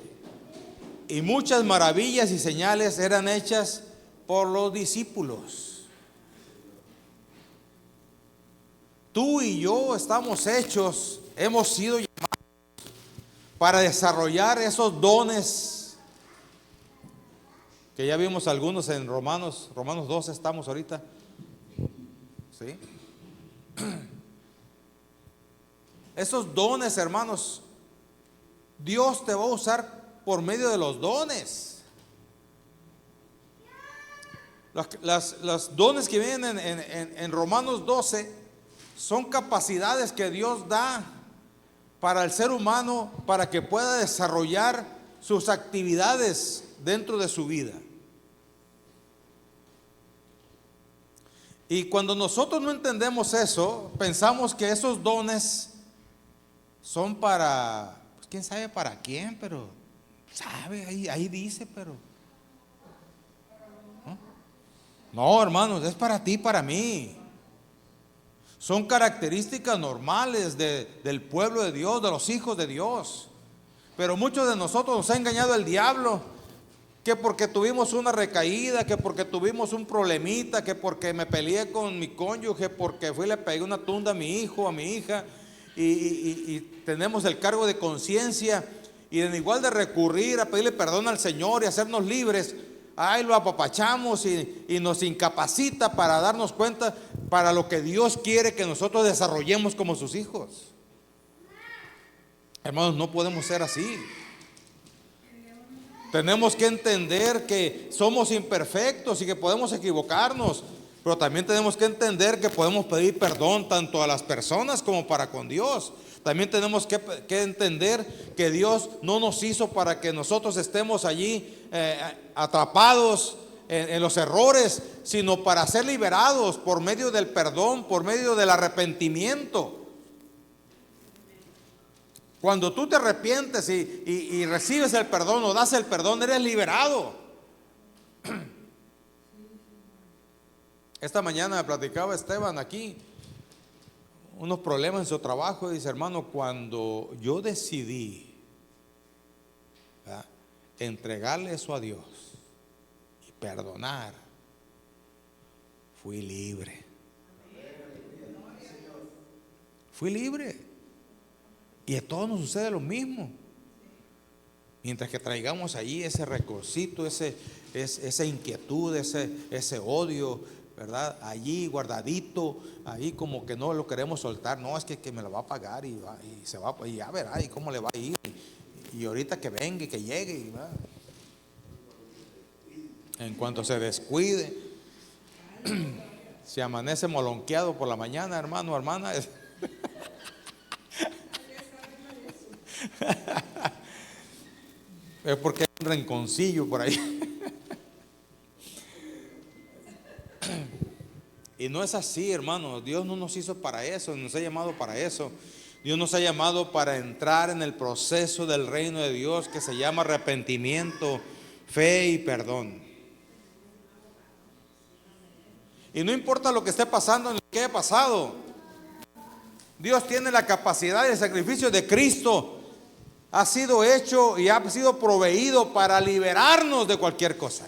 y muchas maravillas y señales eran hechas por los discípulos. Tú y yo estamos hechos, hemos sido llamados para desarrollar esos dones que ya vimos algunos en Romanos 12 estamos ahorita. ¿Sí? Esos dones, hermanos, Dios te va a usar por medio de los dones. Los dones que vienen en Romanos 12 son capacidades que Dios da para el ser humano para que pueda desarrollar sus actividades dentro de su vida. Y cuando nosotros no entendemos eso, pensamos que esos dones son para, pues quién sabe para quién, pero sabe, ahí dice, pero no, hermanos, es para ti, para mí. Son características normales del pueblo de Dios, de los hijos de Dios. Pero muchos de nosotros nos ha engañado el diablo, que porque tuvimos una recaída, que porque tuvimos un problemita, que porque me peleé con mi cónyuge, porque fui y le pegué una tunda a mi hijo, a mi hija, y tenemos el cargo de conciencia, y en igual de recurrir a pedirle perdón al Señor y hacernos libres, ahí lo apapachamos y nos incapacita para darnos cuenta para lo que Dios quiere que nosotros desarrollemos como sus hijos. Hermanos, no podemos ser así. Tenemos que entender que somos imperfectos y que podemos equivocarnos, pero también tenemos que entender que podemos pedir perdón tanto a las personas como para con Dios. También tenemos que entender que Dios no nos hizo para que nosotros estemos allí atrapados en los errores, sino para ser liberados por medio del perdón, por medio del arrepentimiento. Cuando tú te arrepientes y recibes el perdón o das el perdón, eres liberado. Esta mañana me platicaba Esteban aquí unos problemas en su trabajo y dice: hermano, cuando yo decidí entregarle eso a Dios y perdonar, fui libre. Fui libre. Y a todos nos sucede lo mismo. Mientras que traigamos allí ese recorcito, esa inquietud, ese odio, ¿verdad? Allí guardadito, ahí como que no lo queremos soltar. No, es que me lo va a pagar y se va, y ya verá, y cómo le va a ir. Y ahorita que venga y que llegue. En cuanto se descuide, si amanece molonqueado por la mañana, hermano, hermana, es porque hay un renconcillo por ahí. Y no es así, hermano. Dios no nos hizo para eso, nos ha llamado para eso. Dios nos ha llamado para entrar en el proceso del reino de Dios que se llama arrepentimiento, fe y perdón. Y no importa lo que esté pasando, en lo que haya pasado, Dios tiene la capacidad y el sacrificio de Cristo ha sido hecho y ha sido proveído para liberarnos de cualquier cosa.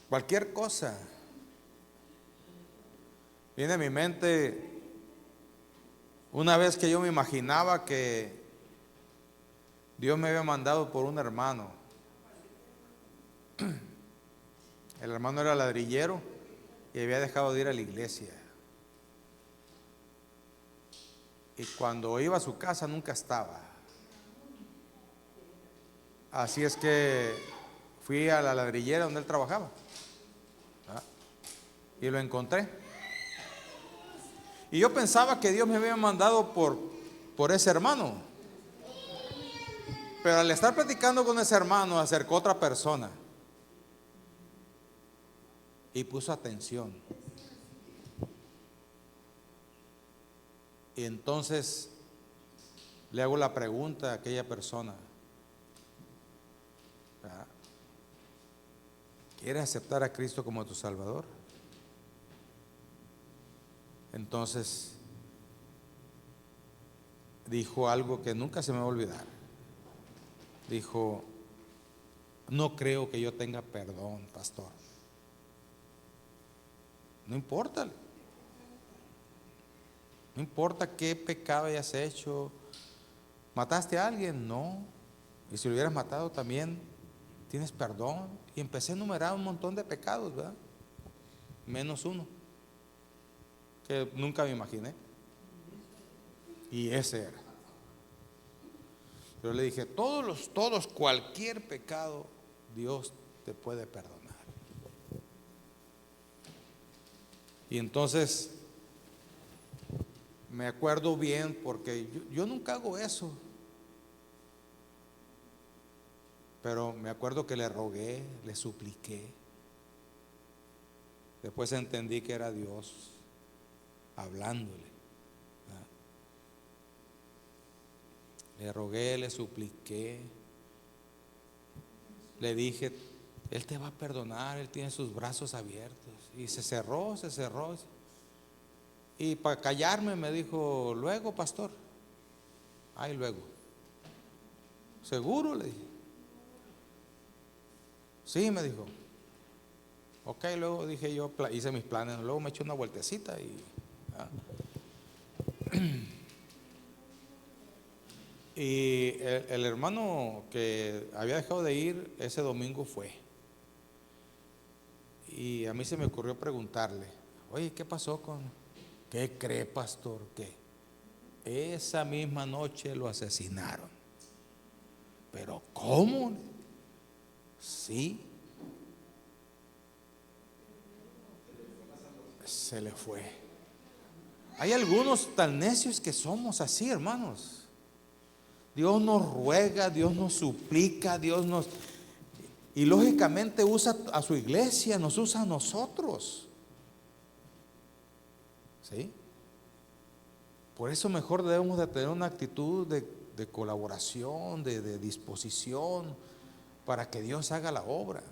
Cualquier cosa. Viene a mi mente una vez que yo me imaginaba que Dios me había mandado por un hermano. El hermano era ladrillero y había dejado de ir a la iglesia. Y cuando iba a su casa nunca estaba. Así es que fui a la ladrillera donde él trabajaba, ¿verdad? Y lo encontré. Y yo pensaba que Dios me había mandado por ese hermano. Pero al estar platicando con ese hermano, acercó otra persona y puso atención. Y entonces le hago la pregunta a aquella persona: ¿quieres aceptar a Cristo como tu Salvador? Entonces dijo algo que nunca se me va a olvidar. Dijo: no creo que yo tenga perdón, pastor. No importa. No importa qué pecado hayas hecho. ¿Mataste a alguien? No. Y si lo hubieras matado también tienes perdón. Y empecé a enumerar un montón de pecados, ¿verdad? Menos uno, que nunca me imaginé. Y ese era. Yo le dije: todos, cualquier pecado, Dios te puede perdonar. Y entonces me acuerdo bien, porque yo nunca hago eso. Pero me acuerdo que le rogué, le supliqué. Después entendí que era Dios hablándole. Le rogué, le supliqué. Le dije: Él te va a perdonar, Él tiene sus brazos abiertos. Y se cerró. Y para callarme me dijo: luego, pastor. Ay, luego. ¿Seguro? Le dije. Sí, me dijo. Ok, luego dije yo, hice mis planes. Luego me eché una vueltecita y... Y el hermano que había dejado de ir ese domingo fue. Y a mí se me ocurrió preguntarle: oye, ¿qué pasó con...? ¿Qué cree, pastor? ¿Qué? Esa misma noche lo asesinaron. ¿Pero cómo? Sí. Se le fue. Hay algunos tan necios que somos así, hermanos. Dios nos ruega, Dios nos suplica, Dios nos... Y lógicamente usa a su iglesia, nos usa a nosotros. ¿Sí? Por eso mejor debemos de tener una actitud de colaboración, de disposición, para que Dios haga la obra.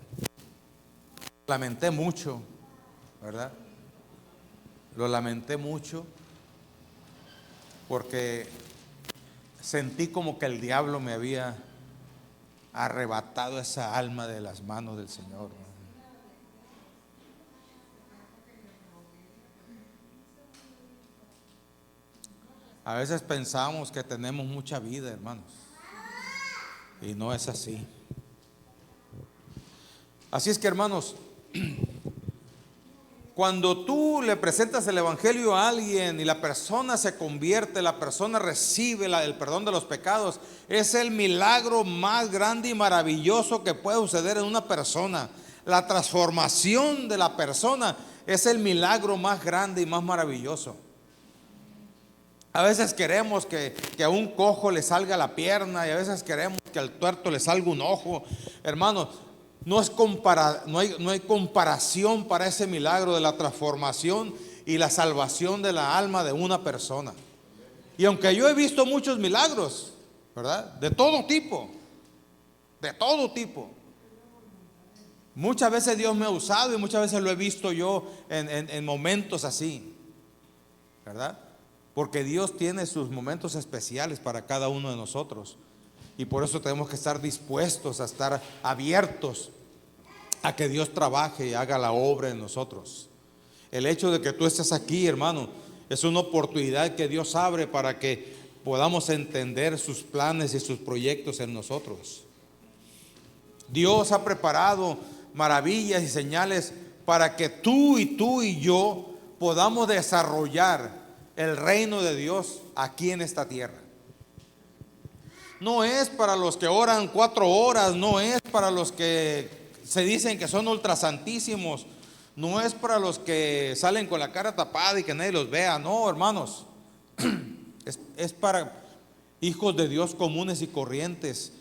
Lamenté mucho, ¿verdad? Lo lamenté mucho porque sentí como que el diablo me había arrebatado esa alma de las manos del Señor. A veces pensamos que tenemos mucha vida, hermanos, y no es así. Así es que, hermanos, cuando tú le presentas el evangelio a alguien y la persona se convierte, la persona recibe el perdón de los pecados, es el milagro más grande y maravilloso que puede suceder en una persona. La transformación de la persona es el milagro más grande y más maravilloso. A veces queremos que a un cojo le salga la pierna, y a veces queremos que al tuerto le salga un ojo. Hermanos, no hay comparación para ese milagro de la transformación y la salvación de la alma de una persona. Y aunque yo he visto muchos milagros, ¿verdad? De todo tipo. Muchas veces Dios me ha usado y muchas veces lo he visto yo en momentos así, ¿verdad? Porque Dios tiene sus momentos especiales para cada uno de nosotros. Y por eso tenemos que estar dispuestos a estar abiertos a que Dios trabaje y haga la obra en nosotros. El hecho de que tú estés aquí, hermano, es una oportunidad que Dios abre para que podamos entender sus planes y sus proyectos en nosotros. Dios ha preparado maravillas y señales para que tú y yo podamos desarrollar el reino de Dios aquí en esta tierra. No es para los que oran 4 horas, no es para los que se dicen que son ultrasantísimos, no es para los que salen con la cara tapada y que nadie los vea, no, hermanos. Es para hijos de Dios comunes y corrientes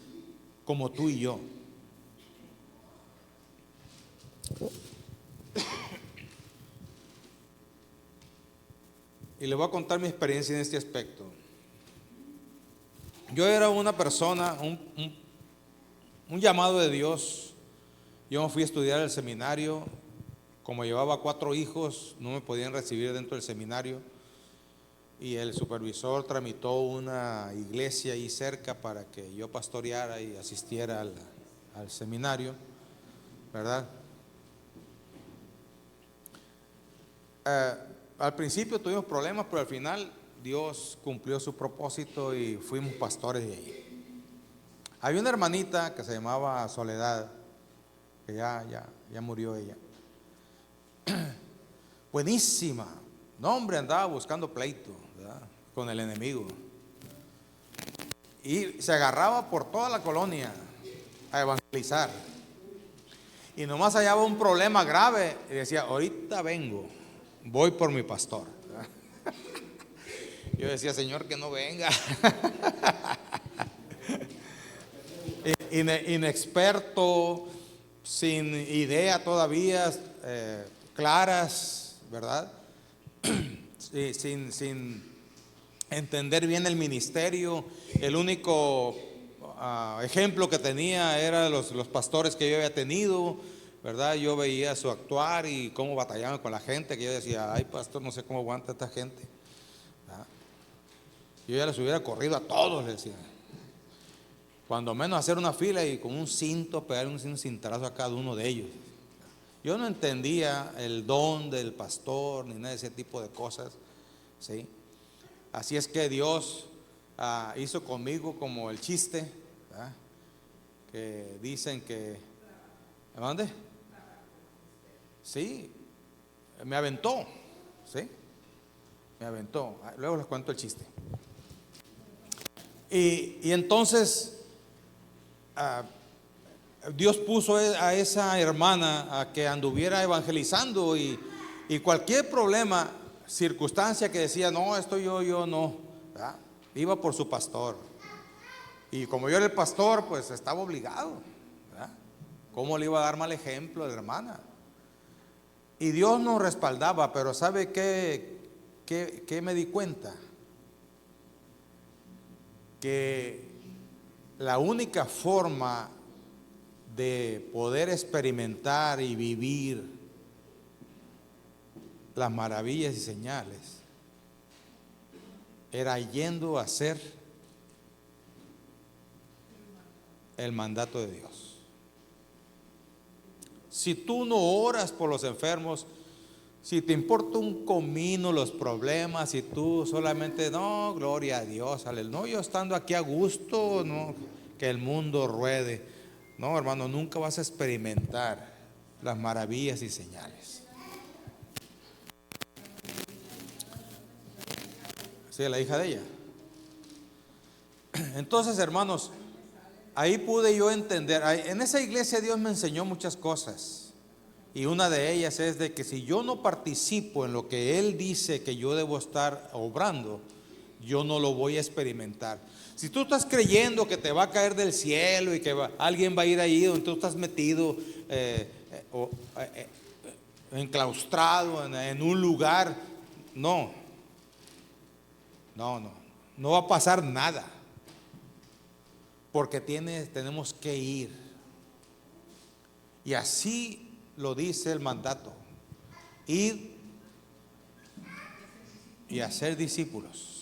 como tú y yo. Y le voy a contar mi experiencia en este aspecto. Yo era una persona, un llamado de Dios. Yo me fui a estudiar al seminario. Como llevaba 4 hijos, no me podían recibir dentro del seminario. Y el supervisor tramitó una iglesia ahí cerca para que yo pastoreara y asistiera al seminario, ¿verdad? Al principio tuvimos problemas, pero al final Dios cumplió su propósito y fuimos pastores de ahí. Había una hermanita que se llamaba Soledad, que ya murió ella. Buenísima. No, hombre, andaba buscando pleito, ¿verdad?, con el enemigo. Y se agarraba por toda la colonia a evangelizar. Y nomás hallaba un problema grave y decía, ahorita vengo, voy por mi pastor. Yo decía, Señor, que no venga. Inexperto, sin idea todavía claras, ¿verdad? Sin entender bien el ministerio. El único ejemplo que tenía era los pastores que yo había tenido, ¿verdad? Yo veía su actuar y cómo batallaban con la gente, que yo decía, ay, pastor, no sé cómo aguanta esta gente, ¿verdad? Yo ya les hubiera corrido a todos, les decía. Cuando menos hacer una fila y con un cinto pegar un cintarazo a cada uno de ellos. Yo no entendía el don del pastor ni nada de ese tipo de cosas, ¿sí? Así es que Dios hizo conmigo como el chiste, ¿verdad?, que dicen que, ¿me mande? Sí, me aventó, ¿sí? Me aventó. Luego les cuento el chiste. Y entonces Dios puso a esa hermana a que anduviera evangelizando y cualquier problema, circunstancia que decía, no, esto yo no, ¿verdad?, iba por su pastor. Y como yo era el pastor, pues estaba obligado, ¿verdad? ¿Cómo le iba a dar mal ejemplo a la hermana? Y Dios nos respaldaba, pero ¿sabe qué me di cuenta? Que la única forma de poder experimentar y vivir las maravillas y señales era yendo a hacer el mandato de Dios. Si tú no oras por los enfermos, si te importa un comino los problemas, si tú solamente, no, gloria a Dios, aleluya, no, yo estando aquí a gusto, no, que el mundo ruede. No, hermano, nunca vas a experimentar las maravillas y señales. Sí, la hija de ella. Entonces, hermanos, ahí pude yo entender. En esa iglesia Dios me enseñó muchas cosas. Y una de ellas es de que si yo no participo en lo que Él dice que yo debo estar obrando, yo no lo voy a experimentar. Si tú estás creyendo que te va a caer del cielo y que alguien va a ir ahí donde tú estás metido, enclaustrado en un lugar, no va a pasar nada. Porque tenemos que ir. Y así lo dice el mandato: ir y hacer discípulos.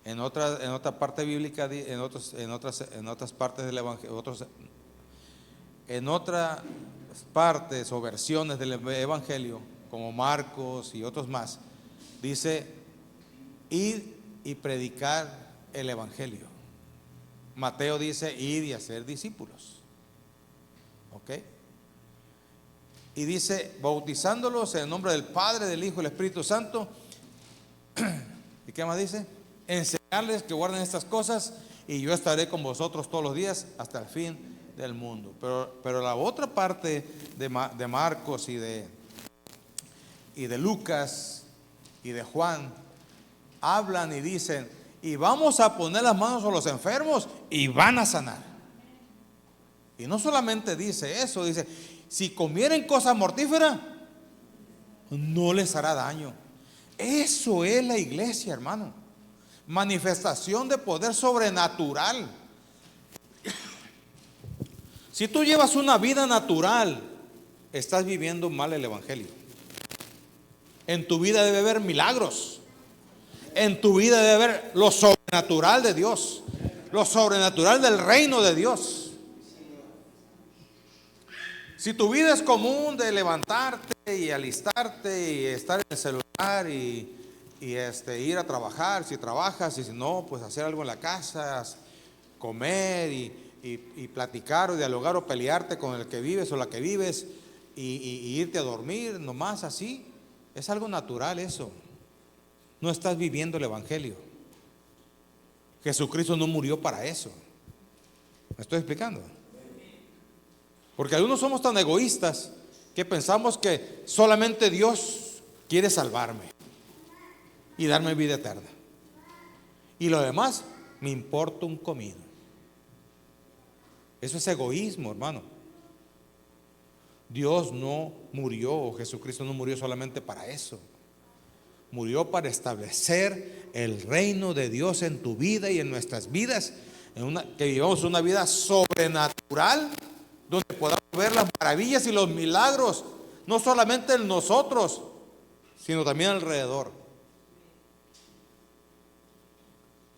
En otra parte bíblica, en otras partes del evangelio, en otra partes o versiones del Evangelio, como Marcos y otros más, dice: id y predicar el Evangelio. Mateo dice: id y hacer discípulos. ¿Ok? Y dice: bautizándolos en el nombre del Padre, del Hijo y del Espíritu Santo. ¿Y qué más dice? Enseñarles que guarden estas cosas, y yo estaré con vosotros todos los días hasta el fin del mundo. Pero la otra parte de Marcos y de Lucas y de Juan hablan y dicen: y vamos a poner las manos a los enfermos y van a sanar. Y no solamente dice eso, dice: si comieren cosa mortífera, no les hará daño. Eso es la iglesia, hermano. Manifestación de poder sobrenatural. Si tú llevas una vida natural, estás viviendo mal el Evangelio. En tu vida debe haber milagros. En tu vida debe haber lo sobrenatural de Dios, lo sobrenatural del reino de Dios. Si tu vida es común de levantarte y alistarte y estar en el celular y ir a trabajar, si trabajas, y si no, pues hacer algo en la casa, comer y platicar o dialogar o pelearte con el que vives o la que vives y irte a dormir, nomás así, es algo natural eso. No estás viviendo el Evangelio. Jesucristo no murió para eso. ¿Me estoy explicando? Porque algunos somos tan egoístas que pensamos que solamente Dios quiere salvarme y darme vida eterna, y lo demás me importa un comino. Eso es egoísmo, hermano. Dios no murió, Jesucristo no murió solamente para eso. Murió para establecer el reino de Dios en tu vida y en nuestras vidas, que vivamos una vida sobrenatural, donde podamos ver las maravillas y los milagros, no solamente en nosotros, sino también alrededor.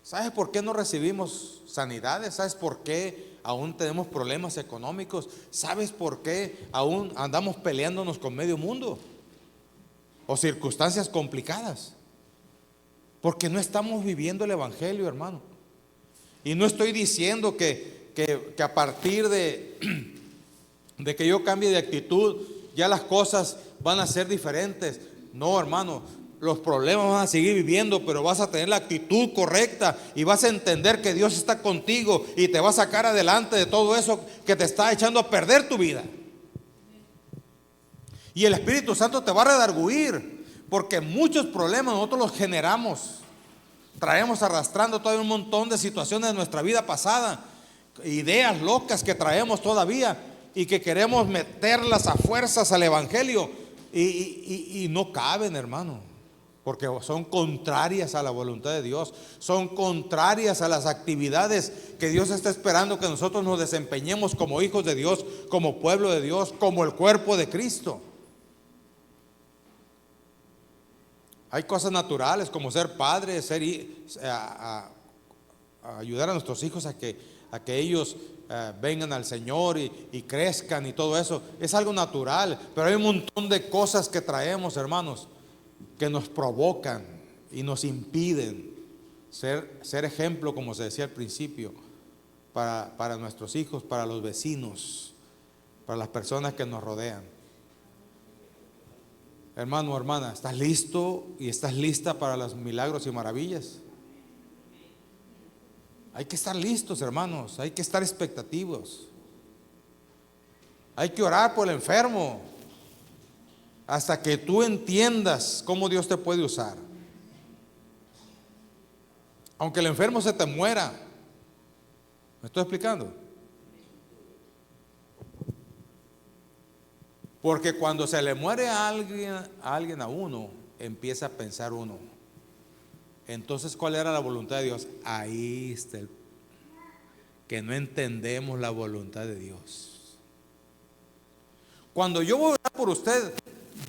¿Sabes por qué no recibimos sanidades? ¿Sabes por qué aún tenemos problemas económicos? ¿Sabes por qué aún andamos peleándonos con medio mundo o circunstancias complicadas? Porque no estamos viviendo el Evangelio, hermano. Y no estoy diciendo que a partir de que yo cambie de actitud, ya las cosas van a ser diferentes. No, hermano, los problemas van a seguir viviendo, pero vas a tener la actitud correcta y vas a entender que Dios está contigo y te va a sacar adelante de todo eso que te está echando a perder tu vida. Y el Espíritu Santo te va a redarguir, porque muchos problemas nosotros los generamos. Traemos arrastrando todavía un montón de situaciones de nuestra vida pasada, ideas locas que traemos todavía y que queremos meterlas a fuerzas al Evangelio, y no caben, hermano, porque son contrarias a la voluntad de Dios, son contrarias a las actividades que Dios está esperando que nosotros nos desempeñemos como hijos de Dios, como pueblo de Dios, como el cuerpo de Cristo. Hay cosas naturales como ser padre, ayudar a nuestros hijos a que ellos vengan al Señor y crezcan y todo eso. Es algo natural, pero hay un montón de cosas que traemos, hermanos, que nos provocan y nos impiden ser ejemplo, como se decía al principio, para nuestros hijos, para los vecinos, para las personas que nos rodean. Hermano, hermana, ¿estás listo y estás lista para los milagros y maravillas? Hay que estar listos, hermanos, hay que estar expectativos. Hay que orar por el enfermo hasta que tú entiendas cómo Dios te puede usar. Aunque el enfermo se te muera. ¿Me estoy explicando? Porque cuando se le muere a alguien a uno, empieza a pensar uno: entonces, ¿cuál era la voluntad de Dios? Ahí está que no entendemos la voluntad de Dios. Cuando yo voy a orar por usted,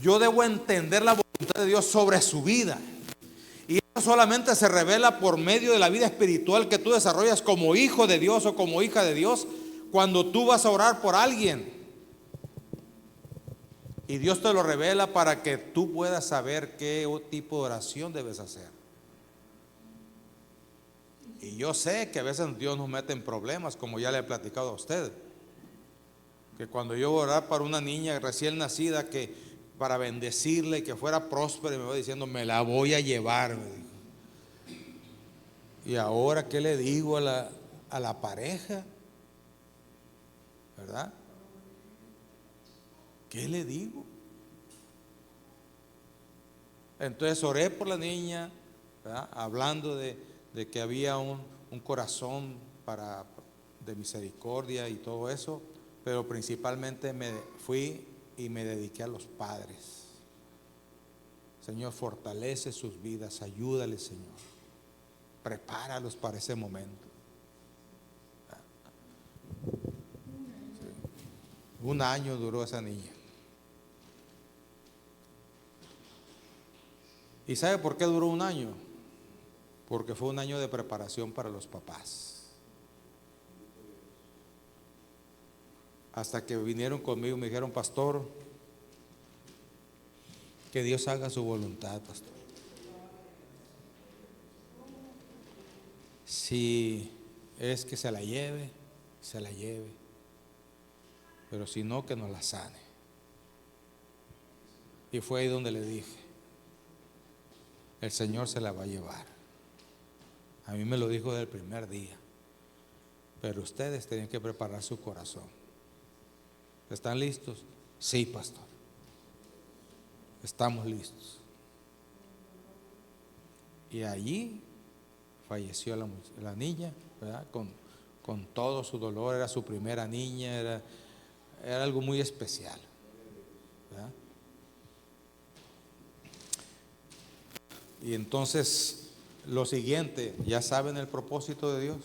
yo debo entender la voluntad de Dios sobre su vida. Y eso solamente se revela por medio de la vida espiritual que tú desarrollas como hijo de Dios o como hija de Dios, cuando tú vas a orar por alguien. Y Dios te lo revela para que tú puedas saber qué tipo de oración debes hacer. Y yo sé que a veces Dios nos mete en problemas, como ya le he platicado a usted. Que cuando yo voy a orar para una niña recién nacida, que para bendecirle y que fuera próspera, y me va diciendo, me la voy a llevar, me dijo. Y ahora, ¿qué le digo a la pareja? ¿Verdad? ¿Qué le digo? Entonces oré por la niña, ¿verdad? Hablando de que había un corazón de misericordia y todo eso, pero principalmente me fui y me dediqué a los padres. Señor, fortalece sus vidas, ayúdales, Señor, prepáralos para ese momento. Sí. 1 año duró esa niña. ¿Y sabe por qué duró 1 año? Porque fue 1 año de preparación para los papás. Hasta que vinieron conmigo y me dijeron, pastor, que Dios haga su voluntad, pastor. Si es que se la lleve, se la lleve. Pero si no, que nos la sane. Y fue ahí donde le dije, el Señor se la va a llevar. A mí me lo dijo desde el primer día. Pero ustedes tienen que preparar su corazón. ¿Están listos? Sí, pastor. Estamos listos. Y allí falleció la niña, ¿verdad? Con todo su dolor. Era su primera niña, era algo muy especial, ¿verdad? Y entonces lo siguiente, ya saben el propósito de Dios.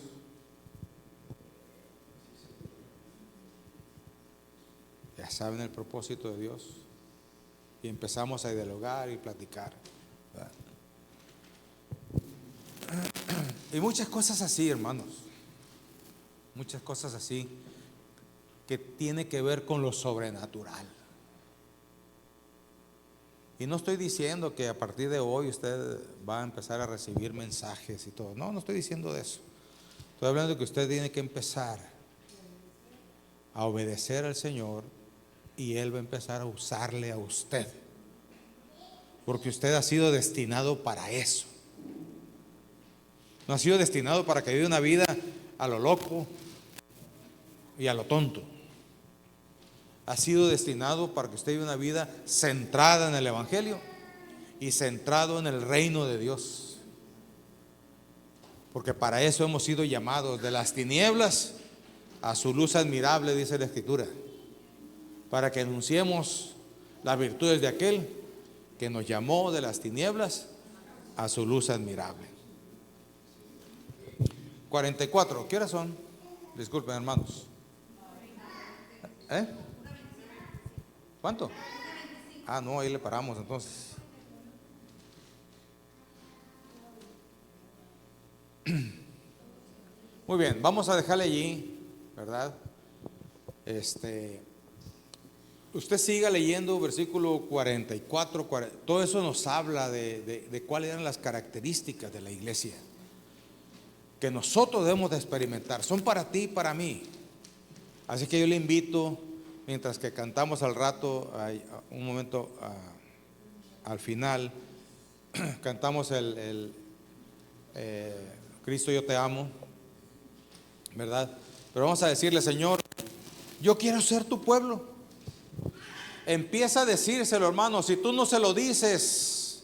Ya saben el propósito de Dios. Y empezamos a dialogar y platicar, ¿verdad? Y muchas cosas así, hermanos. Muchas cosas así que tiene que ver con lo sobrenatural. Y no estoy diciendo que a partir de hoy usted va a empezar a recibir mensajes y todo. No, no estoy diciendo de eso. Estoy hablando de que usted tiene que empezar a obedecer al Señor y Él va a empezar a usarle a usted. Porque usted ha sido destinado para eso. No ha sido destinado para que viva una vida a lo loco y a lo tonto. Ha sido destinado para que usted viva una vida centrada en el Evangelio y centrado en el reino de Dios. Porque para eso hemos sido llamados de las tinieblas a su luz admirable, dice la Escritura. Para que anunciemos las virtudes de aquel que nos llamó de las tinieblas a su luz admirable. 44, ¿qué horas son? Disculpen, hermanos. ¿Cuánto? Ah, no, ahí le paramos entonces. Muy bien, vamos a dejarle allí, ¿verdad? Usted siga leyendo versículo 44, todo eso nos habla de cuáles eran las características de la iglesia que nosotros debemos de experimentar. Son para ti y para mí. Así que yo le invito, mientras que cantamos al rato, un momento al final, cantamos el Cristo yo te amo, ¿verdad? Pero vamos a decirle, Señor, yo quiero ser tu pueblo. Empieza a decírselo, hermano. Si tú no se lo dices,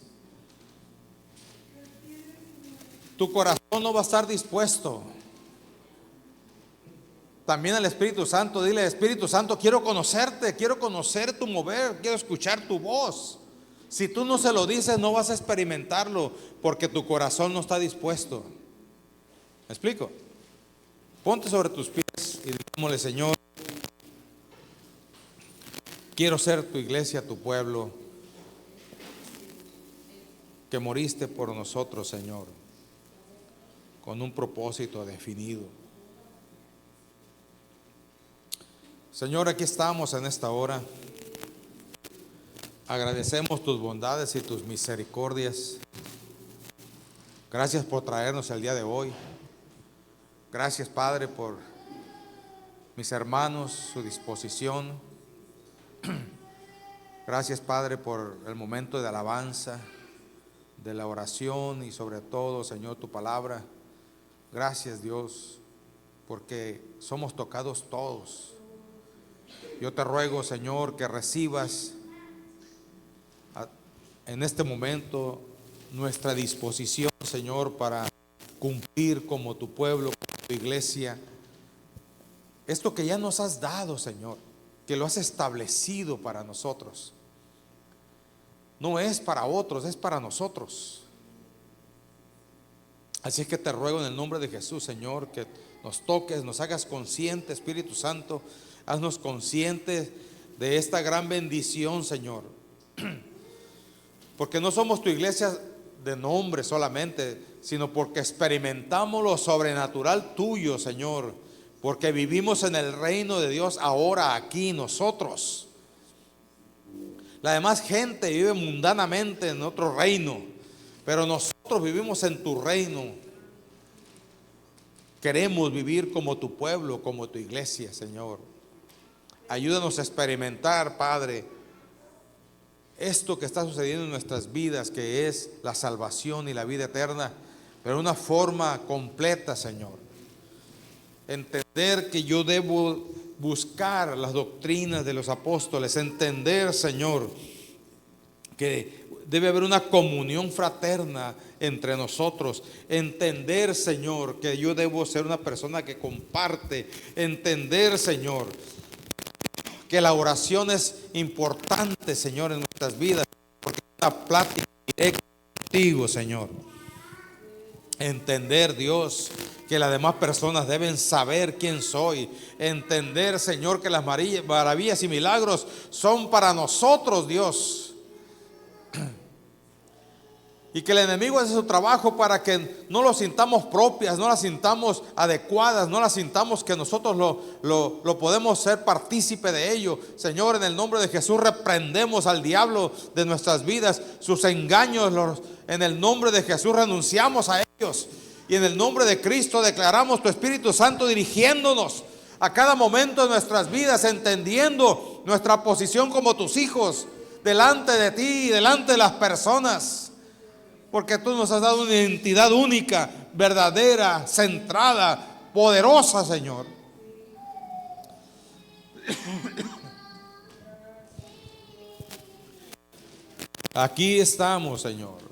tu corazón no va a estar dispuesto. También al Espíritu Santo, dile, Espíritu Santo, quiero conocerte, quiero conocer tu mover, quiero escuchar tu voz. Si tú no se lo dices, no vas a experimentarlo, porque tu corazón no está dispuesto. ¿Me explico? Ponte sobre tus pies y digámosle, Señor, quiero ser tu iglesia, tu pueblo, que moriste por nosotros, Señor, con un propósito definido. Señor, aquí estamos en esta hora. Agradecemos tus bondades y tus misericordias. Gracias por traernos el día de hoy. Gracias, Padre, por mis hermanos, su disposición. Gracias, Padre, por el momento de alabanza, de la oración y sobre todo, Señor, tu palabra. Gracias, Dios, porque somos tocados todos. Yo te ruego, Señor, que recibas en este momento nuestra disposición, Señor, para cumplir como tu pueblo, como tu iglesia, esto que ya nos has dado, Señor, que lo has establecido para nosotros. No es para otros, es para nosotros. Así es que te ruego en el nombre de Jesús, Señor, que nos toques, nos hagas conscientes, Espíritu Santo, haznos conscientes de esta gran bendición, Señor. Porque no somos tu iglesia de nombre solamente, sino porque experimentamos lo sobrenatural tuyo, Señor. Porque vivimos en el reino de Dios ahora, aquí, nosotros. La demás gente vive mundanamente en otro reino, pero nosotros vivimos en tu reino. Queremos vivir como tu pueblo, como tu iglesia, Señor. Ayúdanos a experimentar, Padre, esto que está sucediendo en nuestras vidas, que es la salvación y la vida eterna, pero de una forma completa, Señor. Entender que yo debo buscar las doctrinas de los apóstoles, entender, Señor, que debe haber una comunión fraterna entre nosotros, entender, Señor, que yo debo ser una persona que comparte, entender, Señor, que la oración es importante, Señor, en nuestras vidas, porque es una plática directa contigo, Señor. Entender, Dios, que las demás personas deben saber quién soy. Entender, Señor, que las maravillas y milagros son para nosotros, Dios. Y que el enemigo hace su trabajo para que no lo sintamos propias, no las sintamos adecuadas, no las sintamos que nosotros lo podemos ser partícipe de ello. Señor, en el nombre de Jesús reprendemos al diablo de nuestras vidas, sus engaños, en el nombre de Jesús renunciamos a ellos. Y en el nombre de Cristo declaramos tu Espíritu Santo dirigiéndonos a cada momento de nuestras vidas, entendiendo nuestra posición como tus hijos, delante de ti y delante de las personas. Porque tú nos has dado una identidad única, verdadera, centrada, poderosa, Señor. Aquí estamos, Señor.